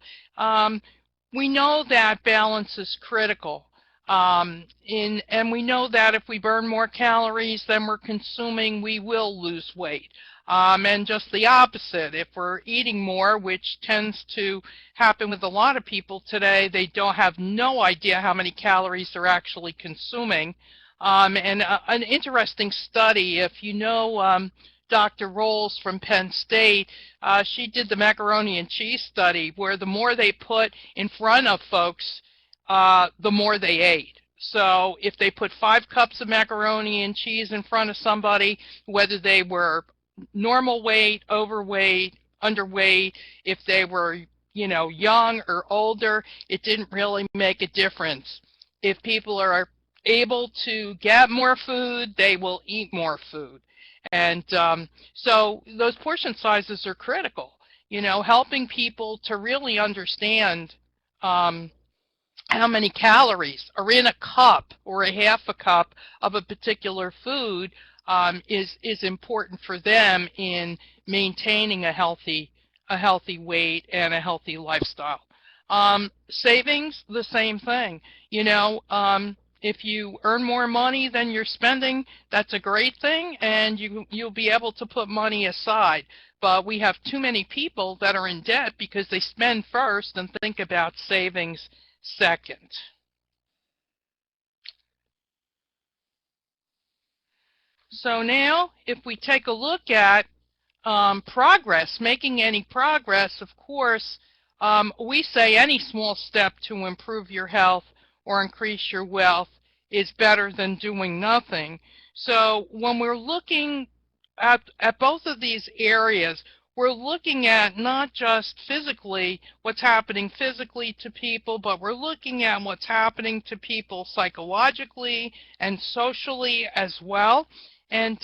we know that balance is critical. And we know that if we burn more calories than we're consuming, we will lose weight. And just the opposite, if we're eating more, which tends to happen with a lot of people today, they don't have no idea how many calories they're actually consuming. And an interesting study, if you know Dr. Rolls from Penn State, she did the macaroni and cheese study, where the more they put in front of folks, the more they ate. So if they put 5 cups of macaroni and cheese in front of somebody, whether they were normal weight, overweight, underweight, if they were, young or older, it didn't really make a difference. If people are able to get more food, they will eat more food. And so those portion sizes are critical, helping people to really understand how many calories are in a cup or a half a cup of a particular food is important for them in maintaining a healthy weight and a healthy lifestyle. Savings, the same thing. If you earn more money than you're spending, that's a great thing, and you'll be able to put money aside. But we have too many people that are in debt because they spend first and think about savings second. So now, if we take a look at progress, making any progress, of course, we say any small step to improve your health or increase your wealth is better than doing nothing. So when we're looking at both of these areas, we're looking at not just physically what's happening physically to people, but we're looking at what's happening to people psychologically and socially as well. And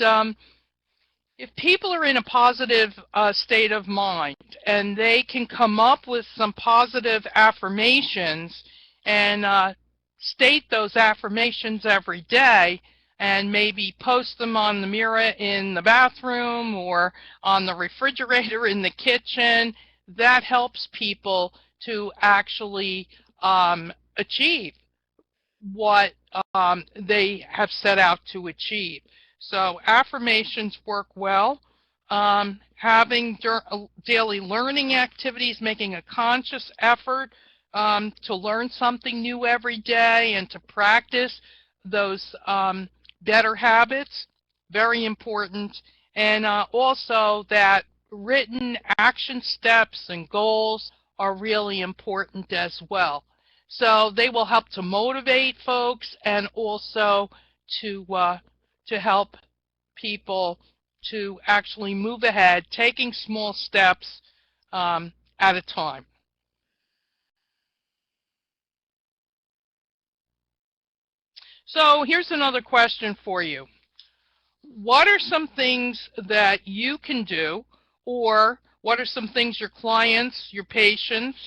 if people are in a positive state of mind and they can come up with some positive affirmations and state those affirmations every day, and maybe post them on the mirror in the bathroom or on the refrigerator in the kitchen, that helps people to actually achieve what they have set out to achieve. So affirmations work well. Having daily learning activities, making a conscious effort to learn something new every day and to practice those better habits, very important. And also that written action steps and goals are really important as well. So they will help to motivate folks and also to help people to actually move ahead, taking small steps at a time. So here's another question for you. What are some things that you can do, or what are some things your clients, your patients,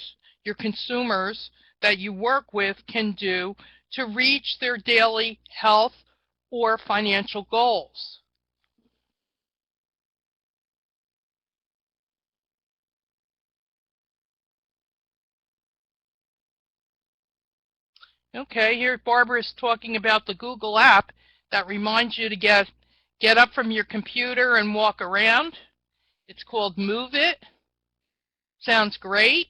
your consumers that you work with can do to reach their daily health or financial goals? Okay, here Barbara is talking about the Google app that reminds you to get up from your computer and walk around. It's called Move It. Sounds great.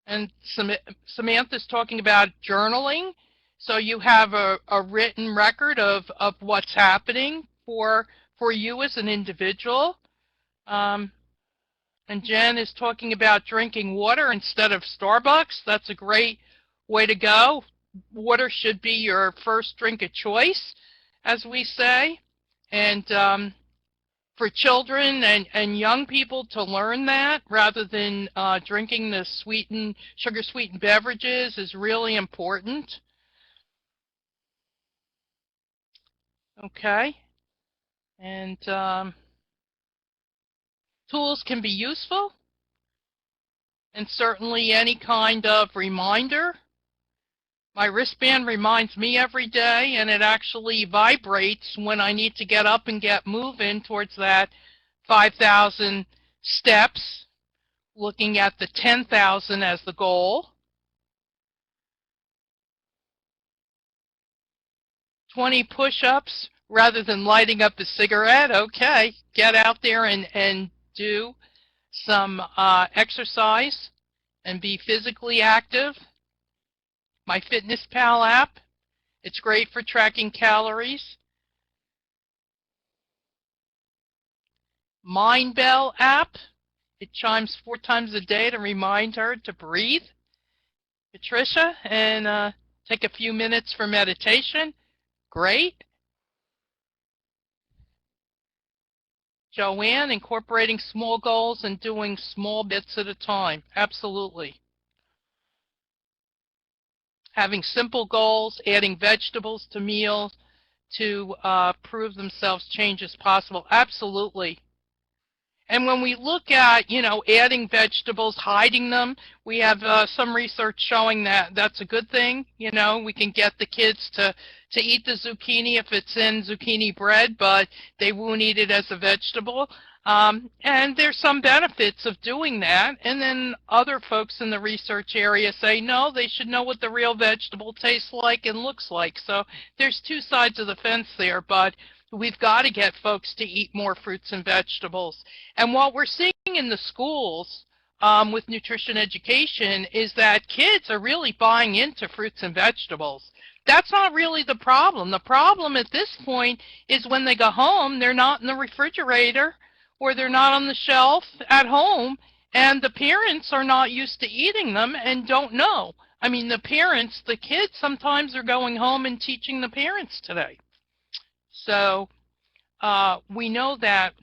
And Samantha's talking about journaling. So you have a written record of what's happening for you as an individual. And Jen is talking about drinking water instead of Starbucks. That's a great way to go. Water should be your first drink of choice, as we say. And for children and young people to learn that rather than drinking the sugar-sweetened beverages is really important. Okay. And tools can be useful, and certainly any kind of reminder. My wristband reminds me every day, and it actually vibrates when I need to get up and get moving towards that 5,000 steps, looking at the 10,000 as the goal. 20 push-ups rather than lighting up a cigarette. Okay, get out there and do some exercise and be physically active. MyFitnessPal app, it's great for tracking calories. Mindbell app, it chimes 4 times a day to remind her to breathe. Patricia, and take a few minutes for meditation. Great. Joanne, incorporating small goals and doing small bits at a time. Absolutely. Having simple goals, adding vegetables to meals to prove themselves change is possible. Absolutely. And when we look at, adding vegetables, hiding them, we have some research showing that that's a good thing. We can get the kids to eat the zucchini if it's in zucchini bread, but they won't eat it as a vegetable. And there's some benefits of doing that. And then other folks in the research area say, no, they should know what the real vegetable tastes like and looks like. So there's two sides of the fence there, but we've got to get folks to eat more fruits and vegetables. And what we're seeing in the schools with nutrition education is that kids are really buying into fruits and vegetables. That's not really the problem. The problem at this point is when they go home, they're not in the refrigerator or they're not on the shelf at home, and the parents are not used to eating them and don't know. I mean, the kids sometimes are going home and teaching the parents today. So we know that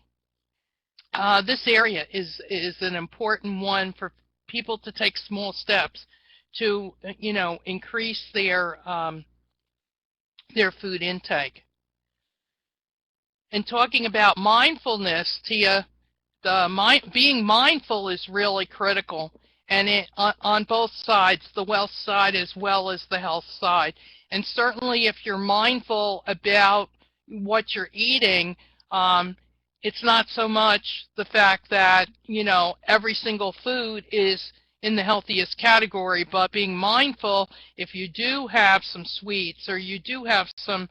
this area is an important one for people to take small steps to, increase their food intake. And talking about mindfulness, Tia, being mindful is really critical, and on both sides, the wealth side as well as the health side. And certainly if you're mindful about what you're eating, it's not so much the fact that, every single food is in the healthiest category, but being mindful if you do have some sweets or you do have some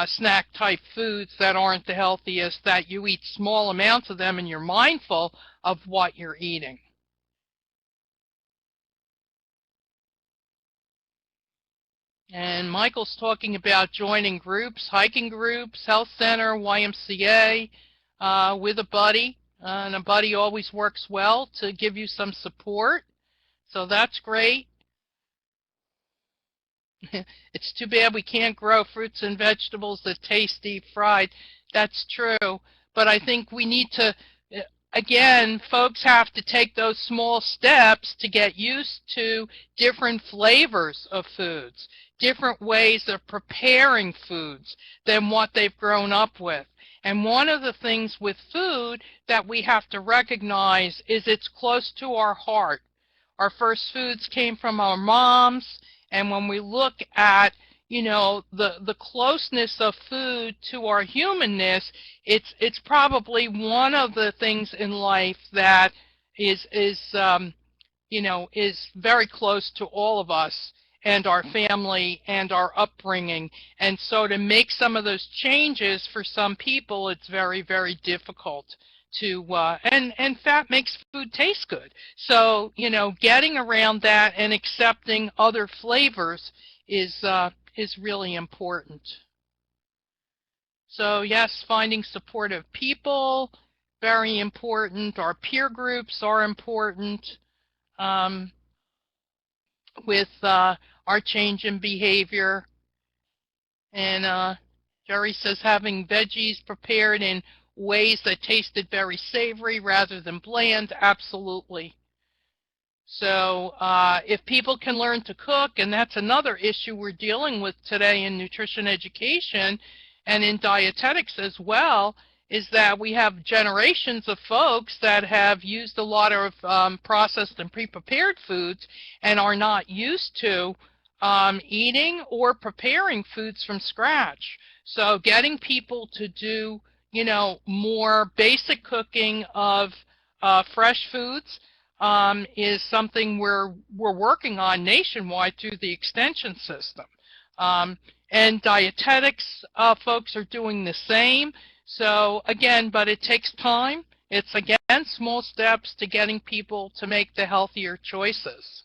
snack type foods that aren't the healthiest, that you eat small amounts of them and you're mindful of what you're eating. And Michael's talking about joining groups, hiking groups, health center, YMCA, with a buddy. And a buddy always works well to give you some support. So that's great. It's too bad we can't grow fruits and vegetables that taste deep fried. That's true. But I think we need to, again, folks have to take those small steps to get used to different flavors of foods, different ways of preparing foods than what they've grown up with. And one of the things with food that we have to recognize is it's close to our heart. Our first foods came from our moms, and when we look at, the closeness of food to our humanness, it's probably one of the things in life that is is very close to all of us and our family and our upbringing. And so to make some of those changes for some people, it's very, very difficult to, and fat makes food taste good. So, getting around that and accepting other flavors is really important. So yes, finding supportive people, very important. Our peer groups are important. With our change in behavior. And Jerry says having veggies prepared in ways that tasted very savory rather than bland, absolutely. So if people can learn to cook, and that's another issue we're dealing with today in nutrition education and in dietetics as well, is that we have generations of folks that have used a lot of processed and pre-prepared foods and are not used to eating or preparing foods from scratch. So getting people to do, more basic cooking of fresh foods is something we're working on nationwide through the extension system. And dietetics folks are doing the same. So again, but it takes time. It's again small steps to getting people to make the healthier choices.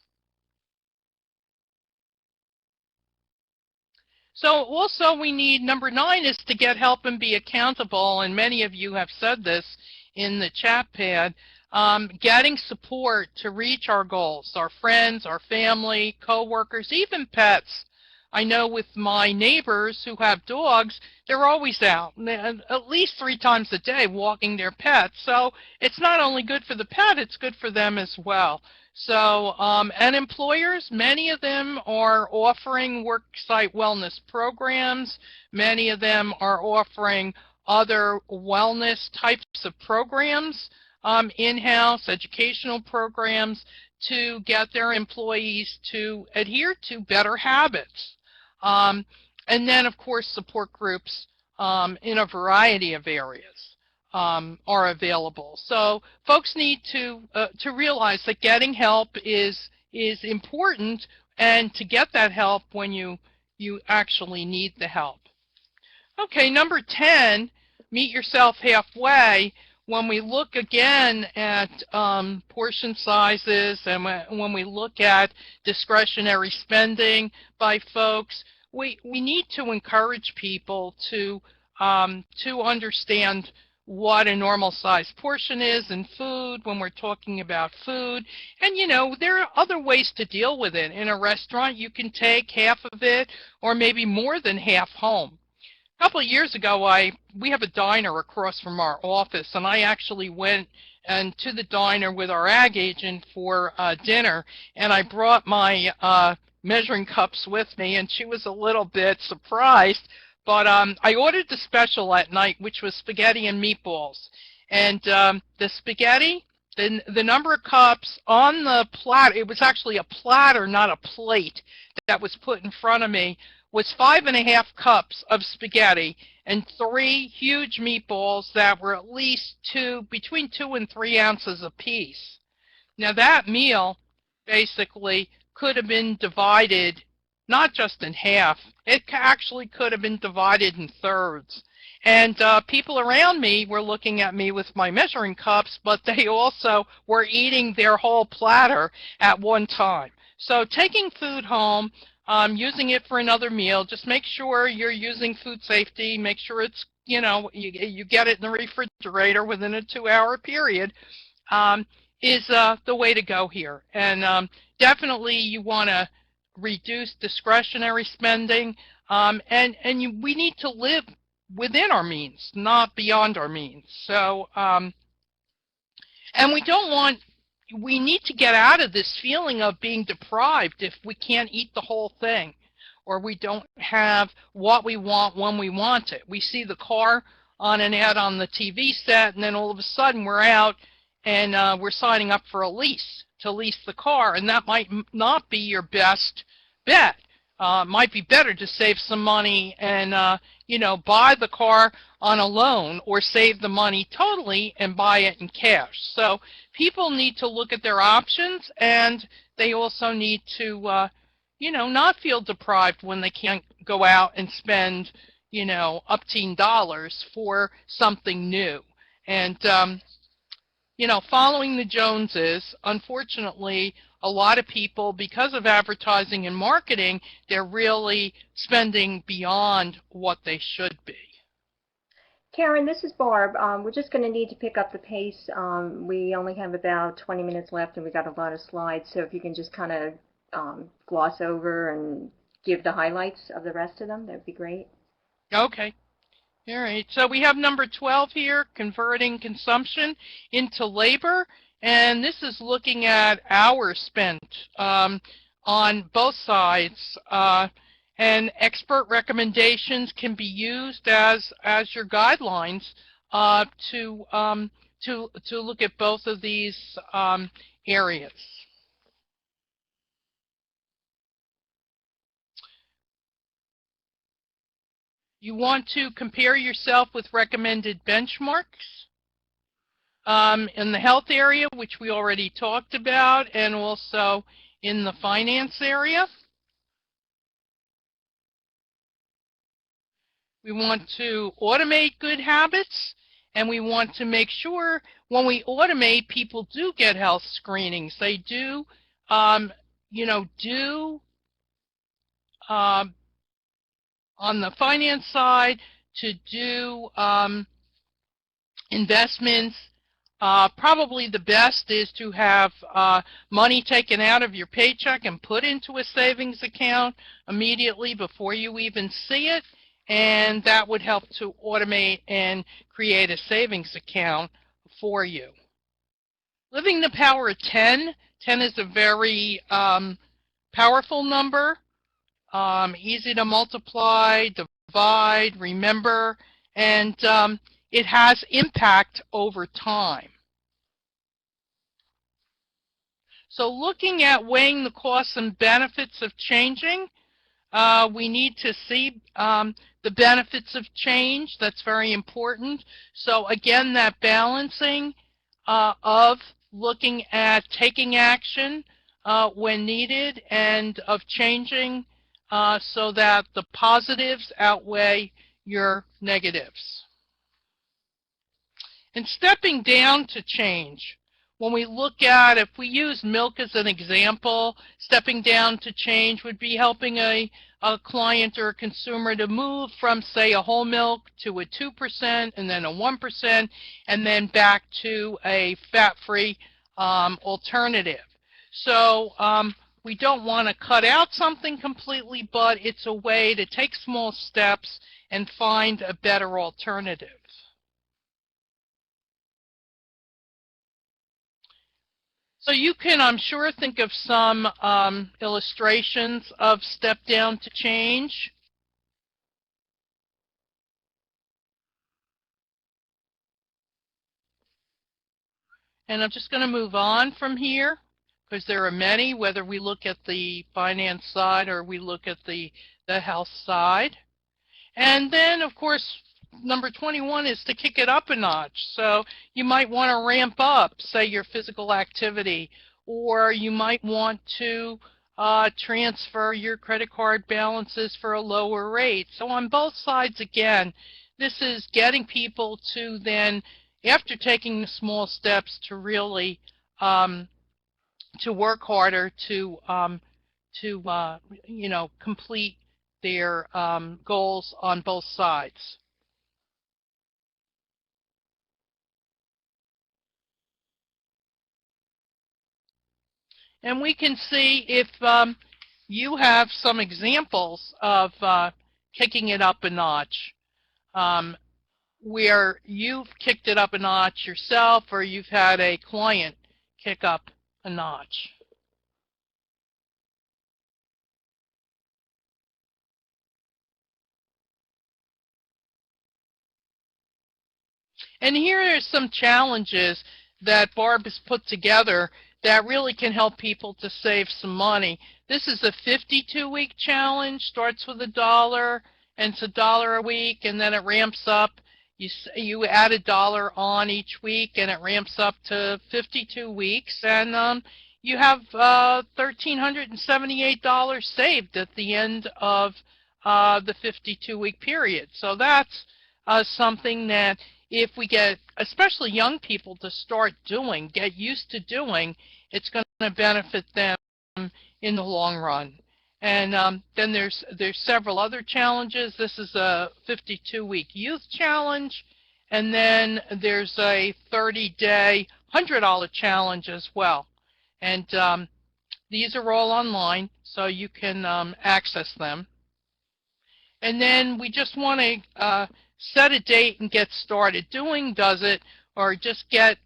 So also we need, number 9 is to get help and be accountable, and many of you have said this in the chat pad. Getting support to reach our goals, our friends, our family, coworkers, even pets. I know with my neighbors who have dogs, they're always out, at least 3 times a day, walking their pets. So it's not only good for the pet, it's good for them as well. So, and employers, many of them are offering worksite wellness programs. Many of them are offering other wellness types of programs, in-house educational programs to get their employees to adhere to better habits. And then, of course, support groups in a variety of areas are available. So folks need to realize that getting help is important, and to get that help when you actually need the help. Okay, number 10, meet yourself halfway. When we look again at portion sizes and when we look at discretionary spending by folks, we need to encourage people to understand what a normal size portion is in food when we're talking about food. And there are other ways to deal with it. In a restaurant, you can take half of it or maybe more than half home. A couple of years ago, we have a diner across from our office, and I actually went to the diner with our ag agent for dinner, and I brought my measuring cups with me, and she was a little bit surprised. But I ordered the special at night, which was spaghetti and meatballs. And the spaghetti, the number of cups on the platter, it was actually a platter, not a plate, that was put in front of me, was 5½ cups of spaghetti and 3 huge meatballs that were at least between 2 and 3 ounces apiece. Now that meal basically could have been divided not just in half, it actually could have been divided in thirds. And people around me were looking at me with my measuring cups, but they also were eating their whole platter at one time. So taking food home, using it for another meal, just make sure you're using food safety, make sure it's, you get it in the refrigerator within a 2-hour period, is the way to go here. And definitely you want to reduce discretionary spending, we need to live within our means, not beyond our means. So, and we need to get out of this feeling of being deprived if we can't eat the whole thing, or we don't have what we want when we want it. We see the car on an ad on the TV set, and then all of a sudden we're out and we're signing up for a lease to lease the car, and that might not be your best bet. Might be better to save some money and, buy the car on a loan, or save the money totally and buy it in cash. So people need to look at their options, and they also need to, not feel deprived when they can't go out and spend, upteen dollars for something new. And, following the Joneses, unfortunately, a lot of people, because of advertising and marketing, they're really spending beyond what they should be. Karen, this is Barb. We're just going to need to pick up the pace. We only have about 20 minutes left, and we got a lot of slides. So if you can just kind of gloss over and give the highlights of the rest of them, that would be great. Okay. All right. So we have number 12 here, converting consumption into labor. And this is looking at hours spent on both sides. And expert recommendations can be used as your guidelines to look at both of these areas. You want to compare yourself with recommended benchmarks in the health area, which we already talked about, and also in the finance area. We want to automate good habits, and we want to make sure when we automate, people do get health screenings. They do, on the finance side, to do investments. Probably the best is to have money taken out of your paycheck and put into a savings account immediately before you even see it. And that would help to automate and create a savings account for you. Living the power of 10. 10 is a very powerful number, easy to multiply, divide, remember, and it has impact over time. So looking at weighing the costs and benefits of changing, we need to see the benefits of change. That's very important. So again, that balancing of looking at taking action when needed, and of changing so that the positives outweigh your negatives. And stepping down to change. When we look at, if we use milk as an example, stepping down to change would be helping a client or a consumer to move from, say, a whole milk to a 2% and then a 1% and then back to a fat-free alternative. So we don't want to cut out something completely, but it's a way to take small steps and find a better alternative. So you can, I'm sure, think of some illustrations of step down to change. And I'm just going to move on from here, because there are many, whether we look at the finance side or we look at the health side. And then, of course, number 21 is to kick it up a notch. So you might want to ramp up, say, your physical activity, or you might want to transfer your credit card balances for a lower rate. So on both sides, again, this is getting people to then, after taking the small steps, to really to work harder to complete their goals on both sides. And we can see if you have some examples of kicking it up a notch, where you've kicked it up a notch yourself, or you've had a client kick up a notch. And here are some challenges that Barb has put together that really can help people to save some money. This is a 52-week challenge, starts with $1, and it's $1 a week, and then it ramps up. You add $1 on each week, and it ramps up to 52 weeks, and you have $1,378 saved at the end of the 52-week period. So that's something that if we get, especially young people, to start doing, get used to doing, it's going to benefit them in the long run. And then there's several other challenges. This is a 52-week youth challenge, and then there's a 30-day $100 challenge as well. And these are all online, so you can access them. And then we just want to set a date and get started. Doing does it, or just get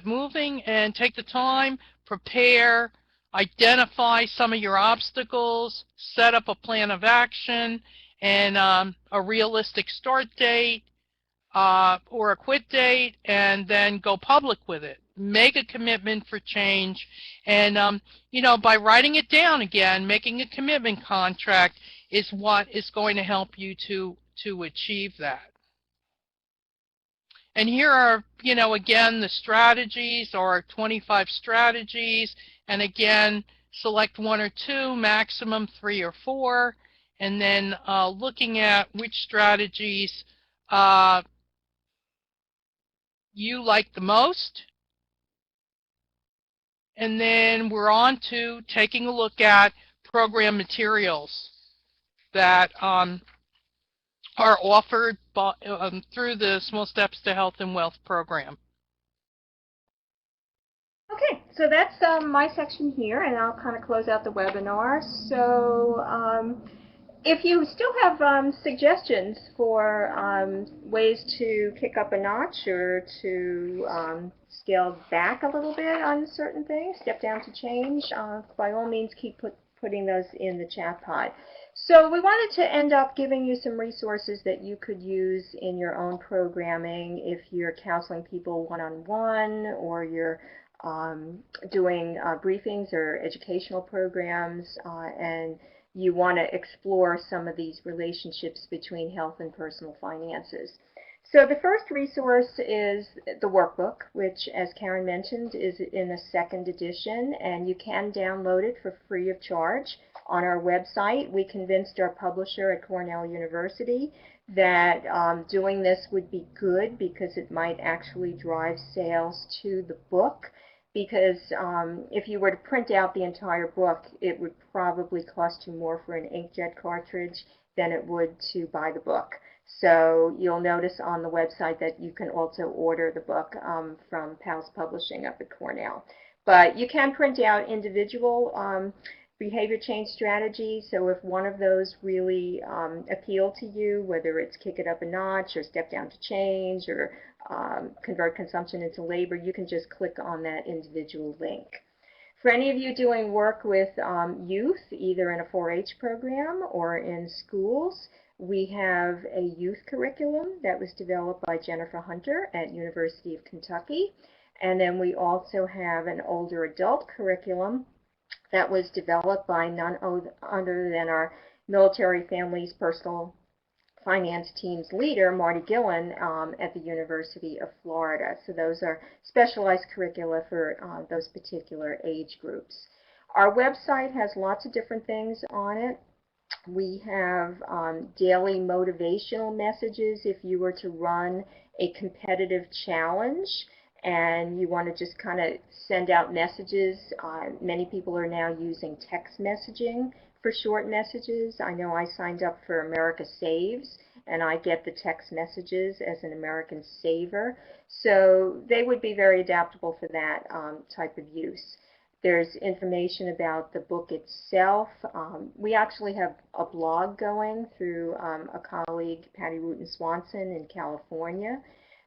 moving and take the time, prepare, identify some of your obstacles, set up a plan of action, and a realistic start date or a quit date, and then go public with it. Make a commitment for change, and you know, by writing it down again, making a commitment contract is what is going to help you to achieve that. And here are, you know, again, the strategies, or 25 strategies, and again, select 1 or 2, maximum 3 or 4, and then looking at which strategies you like the most. And then we're on to taking a look at program materials that are offered by, through the Small Steps to Health and Wealth program. Okay, so that's my section here, and I'll kind of close out the webinar. So if you still have suggestions for ways to kick up a notch or to scale back a little bit on certain things, step down to change, by all means keep putting those in the chat pod. So we wanted to end up giving you some resources that you could use in your own programming if you're counseling people one-on-one, or you're doing briefings or educational programs, and you want to explore some of these relationships between health and personal finances. So the first resource is the workbook, which, as Karen mentioned, is in a 2nd edition, and you can download it for free of charge on our website. We convinced our publisher at Cornell University that doing this would be good because it might actually drive sales to the book. Because if you were to print out the entire book, it would probably cost you more for an inkjet cartridge than it would to buy the book. So you'll notice on the website that you can also order the book from Powell's Publishing up at Cornell. But you can print out individual behavior change strategies. So if one of those really appeal to you, whether it's kick it up a notch or step down to change or convert consumption into labor, you can just click on that individual link. For any of you doing work with youth, either in a 4-H program or in schools, we have a youth curriculum that was developed by Jennifer Hunter at University of Kentucky. And then we also have an older adult curriculum that was developed by none other than our military families personal finance team's leader, Marty Gillen, at the University of Florida. So those are specialized curricula for those particular age groups. Our website has lots of different things on it. We have daily motivational messages if you were to run a competitive challenge and you want to just kind of send out messages. Many people are now using text messaging for short messages. I know I signed up for America Saves, and I get the text messages as an American Saver. So they would be very adaptable for that type of use. There's information about the book itself. We actually have a blog going through a colleague, Patty Wooten Swanson in California.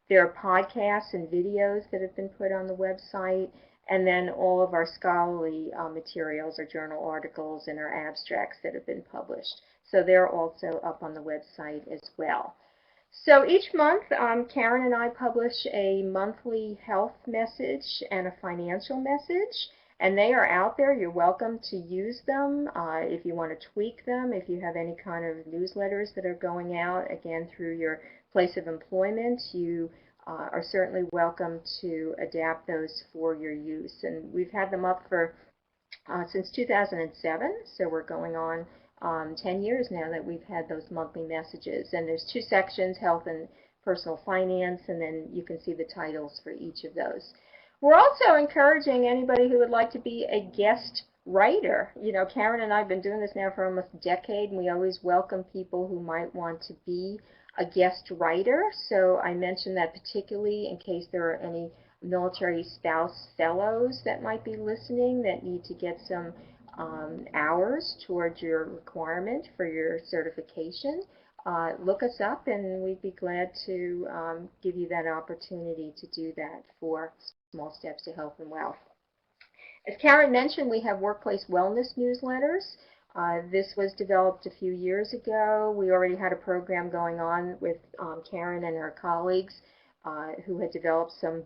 There are podcasts and videos that have been put on the website, and then all of our scholarly materials, our journal articles, and our abstracts that have been published. So they're also up on the website as well. So each month, Karen and I publish a monthly health message and a financial message. And they are out there. You're welcome to use them if you want to tweak them, if you have any kind of newsletters that are going out, again, through your place of employment. You are certainly welcome to adapt those for your use. And we've had them up for since 2007, so we're going on 10 years now that we've had those monthly messages. And there's 2 sections, health and personal finance, and then you can see the titles for each of those. We're also encouraging anybody who would like to be a guest writer. You know, Karen and I have been doing this now for almost a decade, and we always welcome people who might want to be a guest writer. So I mentioned that particularly in case there are any military spouse fellows that might be listening that need to get some hours towards your requirement for your certification. Look us up and we'd be glad to give you that opportunity to do that for Small Steps to Health and Wealth. As Karen mentioned, we have workplace wellness newsletters. This was developed a few years ago. We already had a program going on with Karen and her colleagues who had developed some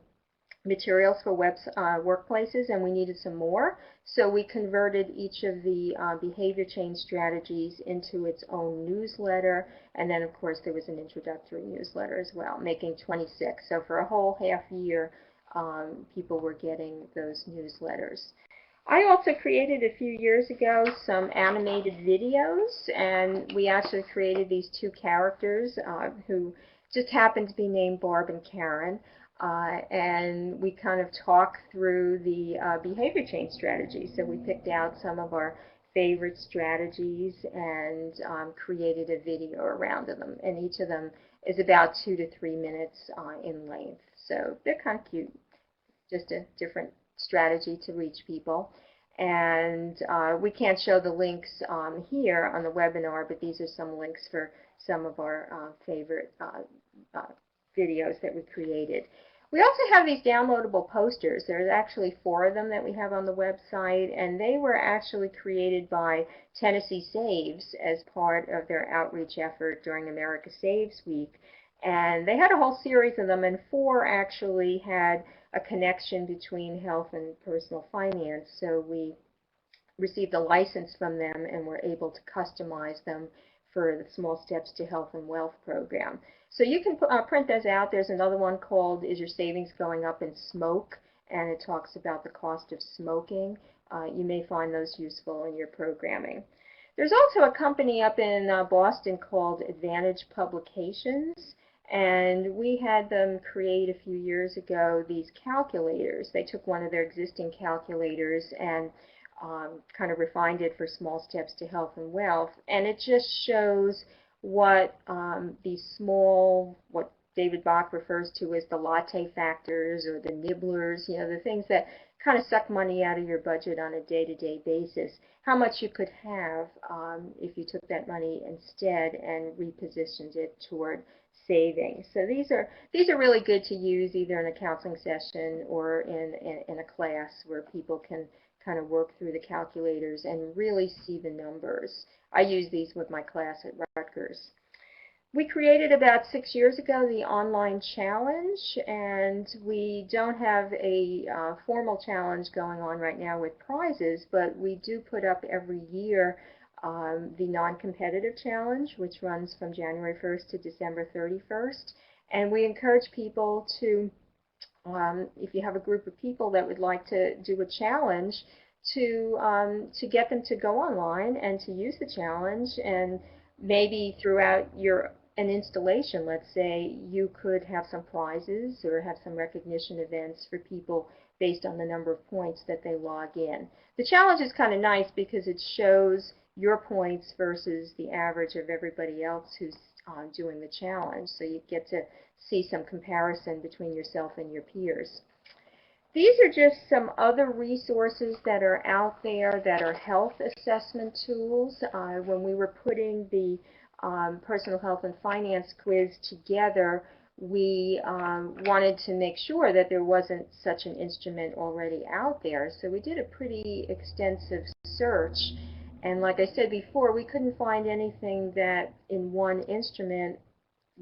materials for workplaces, and we needed some more. So we converted each of the behavior change strategies into its own newsletter, and then of course there was an introductory newsletter as well, making 26. So for a whole half year, people were getting those newsletters. I also created a few years ago some animated videos, and we actually created these 2 characters who just happened to be named Barb and Karen. And we kind of talk through the behavior change strategy. So we picked out some of our favorite strategies and created a video around them. And each of them is about 2 to 3 minutes in length. So they're kind of cute, just a different strategy to reach people. And we can't show the links here on the webinar, but these are some links for some of our favorite videos that we created. We also have these downloadable posters. There's actually 4 of them that we have on the website, and they were actually created by Tennessee Saves as part of their outreach effort during America Saves Week. And they had a whole series of them, and 4 actually had a connection between health and personal finance. So we received a license from them and were able to customize them for the Small Steps to Health and Wealth program. So you can print those out. There's another one called Is Your Savings Going Up in Smoke? And it talks about the cost of smoking. You may find those useful in your programming. There's also a company up in Boston called Advantage Publications, and we had them create a few years ago these calculators. They took one of their existing calculators and kind of refined it for Small Steps to Health and Wealth, and it just shows what these small, what David Bach refers to as the latte factors or the nibblers, you know, the things that kind of suck money out of your budget on a day-to-day basis, how much you could have if you took that money instead and repositioned it toward savings. So these are really good to use either in a counseling session or in a class where people can kind of work through the calculators and really see the numbers. I use these with my class at Rutgers. We created about 6 years ago the online challenge, and we don't have a formal challenge going on right now with prizes, but we do put up every year the non-competitive challenge, which runs from January 1st to December 31st. And we encourage people to, if you have a group of people that would like to do a challenge, to get them to go online and to use the challenge, and maybe throughout an installation, let's say, you could have some prizes or have some recognition events for people based on the number of points that they log in. The challenge is kind of nice because it shows your points versus the average of everybody else who's doing the challenge, so you get to see some comparison between yourself and your peers. These are just some other resources that are out there that are health assessment tools. When we were putting the personal health and finance quiz together, we wanted to make sure that there wasn't such an instrument already out there. So we did a pretty extensive search. And like I said before, we couldn't find anything that in one instrument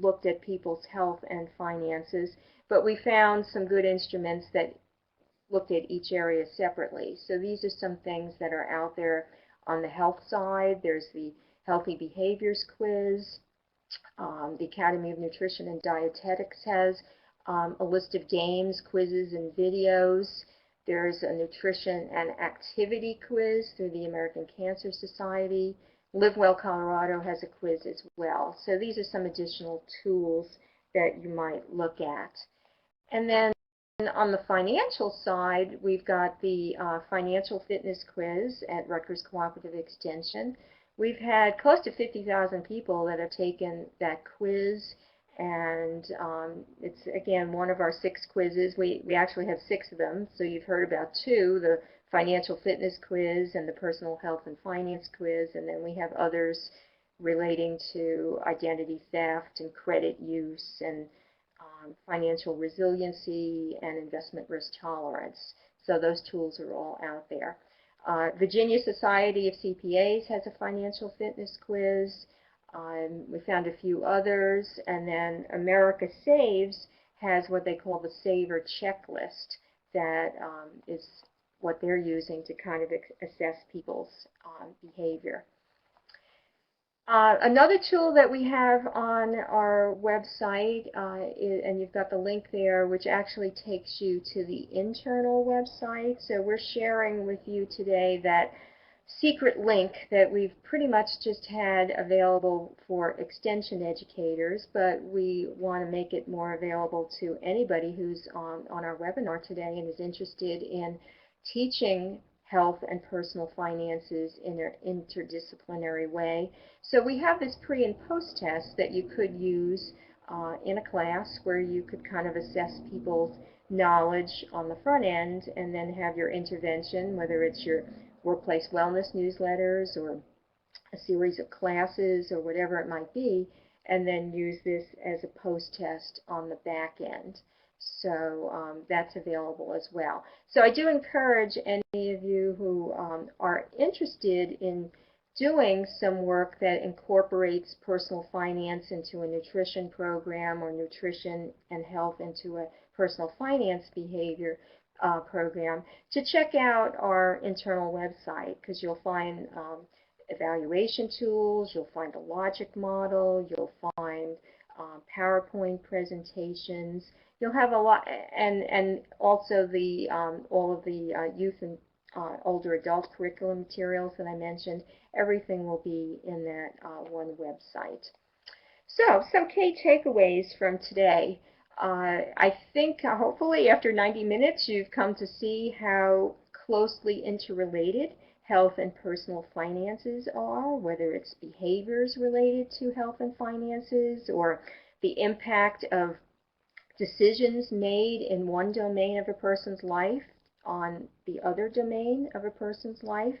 looked at people's health and finances, but we found some good instruments that looked at each area separately. So these are some things that are out there on the health side. There's the Healthy Behaviors Quiz. The Academy of Nutrition and Dietetics has a list of games, quizzes, and videos. There's a nutrition and activity quiz through the American Cancer Society. Live Well Colorado has a quiz as well. So these are some additional tools that you might look at. And then on the financial side, we've got the Financial Fitness Quiz at Rutgers Cooperative Extension. We've had close to 50,000 people that have taken that quiz, and it's, again, one of our 6 quizzes. We actually have 6 of them, so you've heard about 2, the Financial Fitness Quiz and the Personal Health and Finance Quiz, and then we have others relating to identity theft and credit use and financial resiliency and investment risk tolerance. So those tools are all out there. Virginia Society of CPAs has a financial fitness quiz. We found a few others, and then America Saves has what they call the Saver Checklist that is what they're using to kind of assess people's behavior. Another tool that we have on our website, and you've got the link there, which actually takes you to the internal website. So we're sharing with you today that secret link that we've pretty much just had available for extension educators, but we want to make it more available to anybody who's on our webinar today and is interested in teaching health and personal finances in an interdisciplinary way. So we have this pre and post test that you could use in a class where you could kind of assess people's knowledge on the front end and then have your intervention, whether it's your workplace wellness newsletters or a series of classes or whatever it might be, and then use this as a post test on the back end. So that's available as well. So I do encourage any of you who are interested in doing some work that incorporates personal finance into a nutrition program or nutrition and health into a personal finance behavior program to check out our internal website, because you'll find evaluation tools, you'll find a logic model, you'll find PowerPoint presentations. You'll have a lot, and also the all of the youth and older adult curriculum materials that I mentioned. Everything will be in that one website. So, some key takeaways from today. I think hopefully after 90 minutes you've come to see how closely interrelated health and personal finances are, whether it's behaviors related to health and finances or the impact of decisions made in one domain of a person's life on the other domain of a person's life.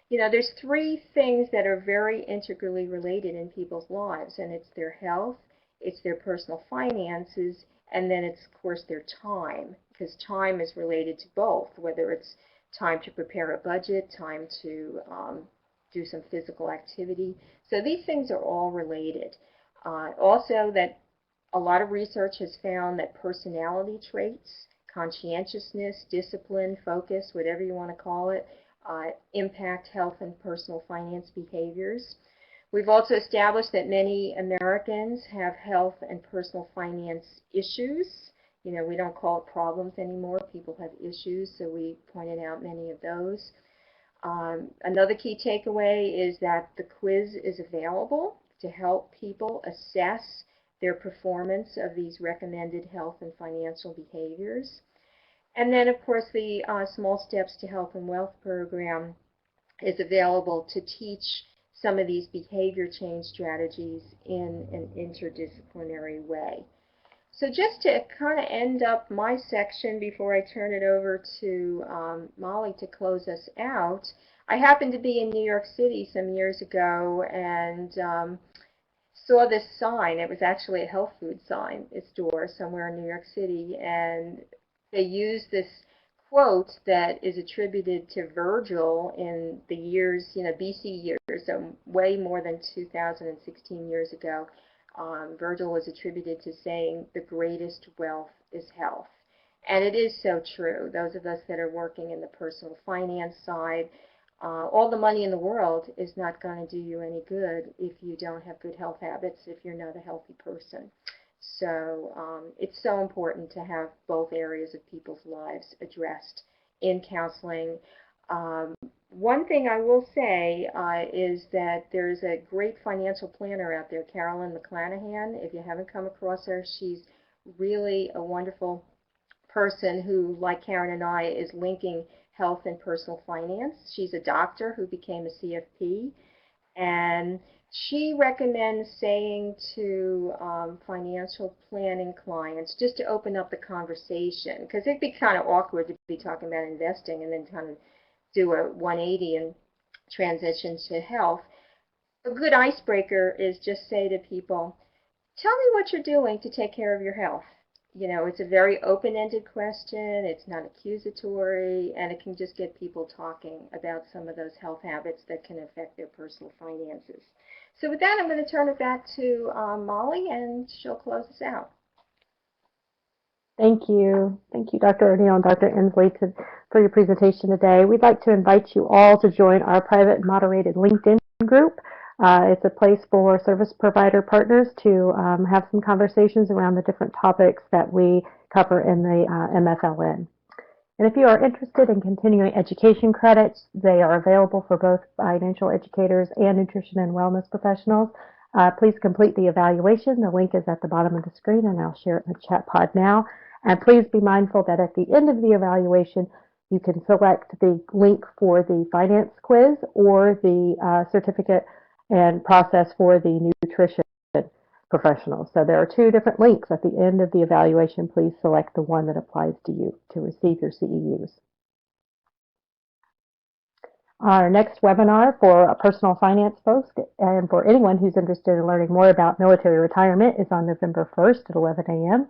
You know, there's 3 things that are very integrally related in people's lives, and it's their health, it's their personal finances, and then it's, of course, their time, because time is related to both, whether it's time to prepare a budget, time to do some physical activity. So these things are all related. Also, that a lot of research has found that personality traits, conscientiousness, discipline, focus, whatever you want to call it, impact health and personal finance behaviors. We've also established that many Americans have health and personal finance issues. You know, we don't call it problems anymore. People have issues, so we pointed out many of those. Another key takeaway is that the quiz is available to help people assess their performance of these recommended health and financial behaviors. And then, of course, the Small Steps to Health and Wealth program is available to teach some of these behavior change strategies in an interdisciplinary way. So just to kind of end up my section before I turn it over to Molly to close us out, I happened to be in New York City some years ago and saw this sign. It was actually a health food sign, a store somewhere in New York City, and they used this quote that is attributed to Virgil in the years, BC years, so way more than 2016 years ago. Virgil was attributed to saying, "The greatest wealth is health." And it is so true. Those of us that are working in the personal finance side, all the money in the world is not going to do you any good if you don't have good health habits, if you're not a healthy person. So it's so important to have both areas of people's lives addressed in counseling. One thing I will say is that there's a great financial planner out there, Carolyn McClanahan. If you haven't come across her, she's really a wonderful person who, like Karen and I, is linking health and personal finance. She's a doctor who became a CFP, and she recommends saying to financial planning clients just to open up the conversation, because it'd be kind of awkward to be talking about investing and then kind of do a 180 and transition to health. A good icebreaker is just say to people, tell me what you're doing to take care of your health. You know, it's a very open-ended question, it's not accusatory, and it can just get people talking about some of those health habits that can affect their personal finances. So with that, I'm going to turn it back to Molly, and she'll close us out. Thank you. Thank you, Dr. O'Neill and Dr. Inslee, for your presentation today. We'd like to invite you all to join our private moderated LinkedIn group. It's a place for service provider partners to have some conversations around the different topics that we cover in the MFLN. And if you are interested in continuing education credits, they are available for both financial educators and nutrition and wellness professionals. Please complete the evaluation. The link is at the bottom of the screen, and I'll share it in the chat pod now. And please be mindful that at the end of the evaluation, you can select the link for the finance quiz or the certificate and process for the nutrition professionals. So there are two different links at the end of the evaluation. Please select the one that applies to you to receive your CEUs. Our next webinar for personal finance folks and for anyone who's interested in learning more about military retirement is on November 1st at 11 a.m.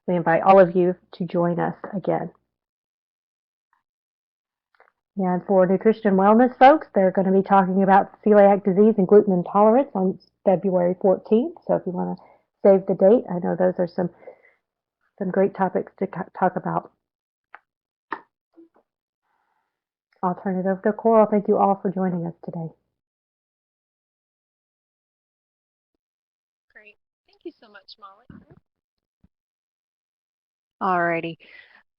We invite all of you to join us again. And for nutrition and wellness folks, they're going to be talking about celiac disease and gluten intolerance on February 14th. So if you want to save the date, I know those are some great topics to talk about. I'll turn it over to Coral. Thank you all for joining us today. Great. Thank you so much, Molly. Alrighty.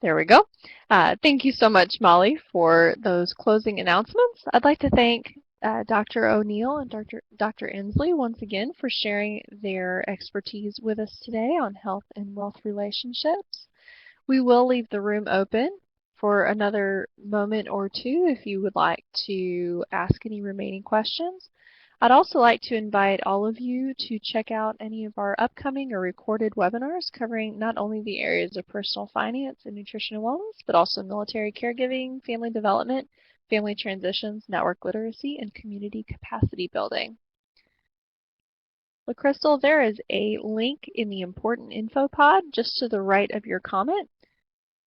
There we go. Thank you so much, Molly, for those closing announcements. I'd like to thank Dr. O'Neill and Dr. Inslee once again for sharing their expertise with us today on health and wealth relationships. We will leave the room open for another moment or two if you would like to ask any remaining questions. I'd also like to invite all of you to check out any of our upcoming or recorded webinars covering not only the areas of personal finance and nutrition and wellness, but also military caregiving, family development, family transitions, network literacy, and community capacity building. LaCrystal, there is a link in the important info pod just to the right of your comment.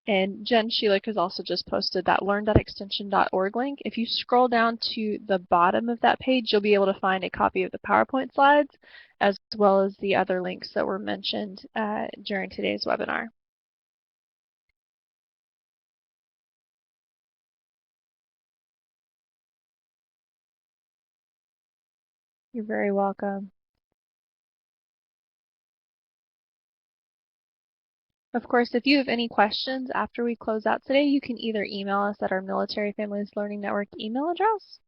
And Jen Sheelick has also just posted that learn.extension.org link. If you scroll down to the bottom of that page, you'll be able to find a copy of the PowerPoint slides, as well as the other links that were mentioned during today's webinar. You're very welcome. Of course, if you have any questions after we close out today, you can either email us at our Military Families Learning Network email address,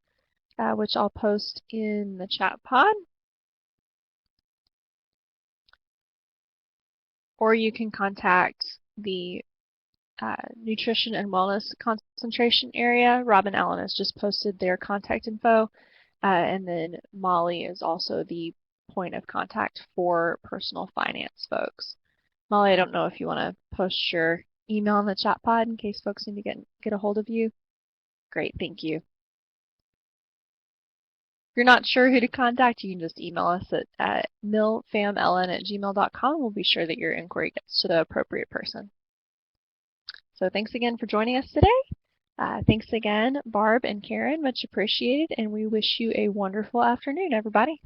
which I'll post in the chat pod, or you can contact the Nutrition and Wellness Concentration Area. Robin Allen has just posted their contact info, and then Molly is also the point of contact for personal finance folks. Molly, I don't know if you want to post your email in the chat pod in case folks need to get a hold of you. Great, thank you. If you're not sure who to contact, you can just email us at milfamln@gmail.com. We'll be sure that your inquiry gets to the appropriate person. So thanks again for joining us today. Thanks again, Barb and Karen, much appreciated, and we wish you a wonderful afternoon, everybody.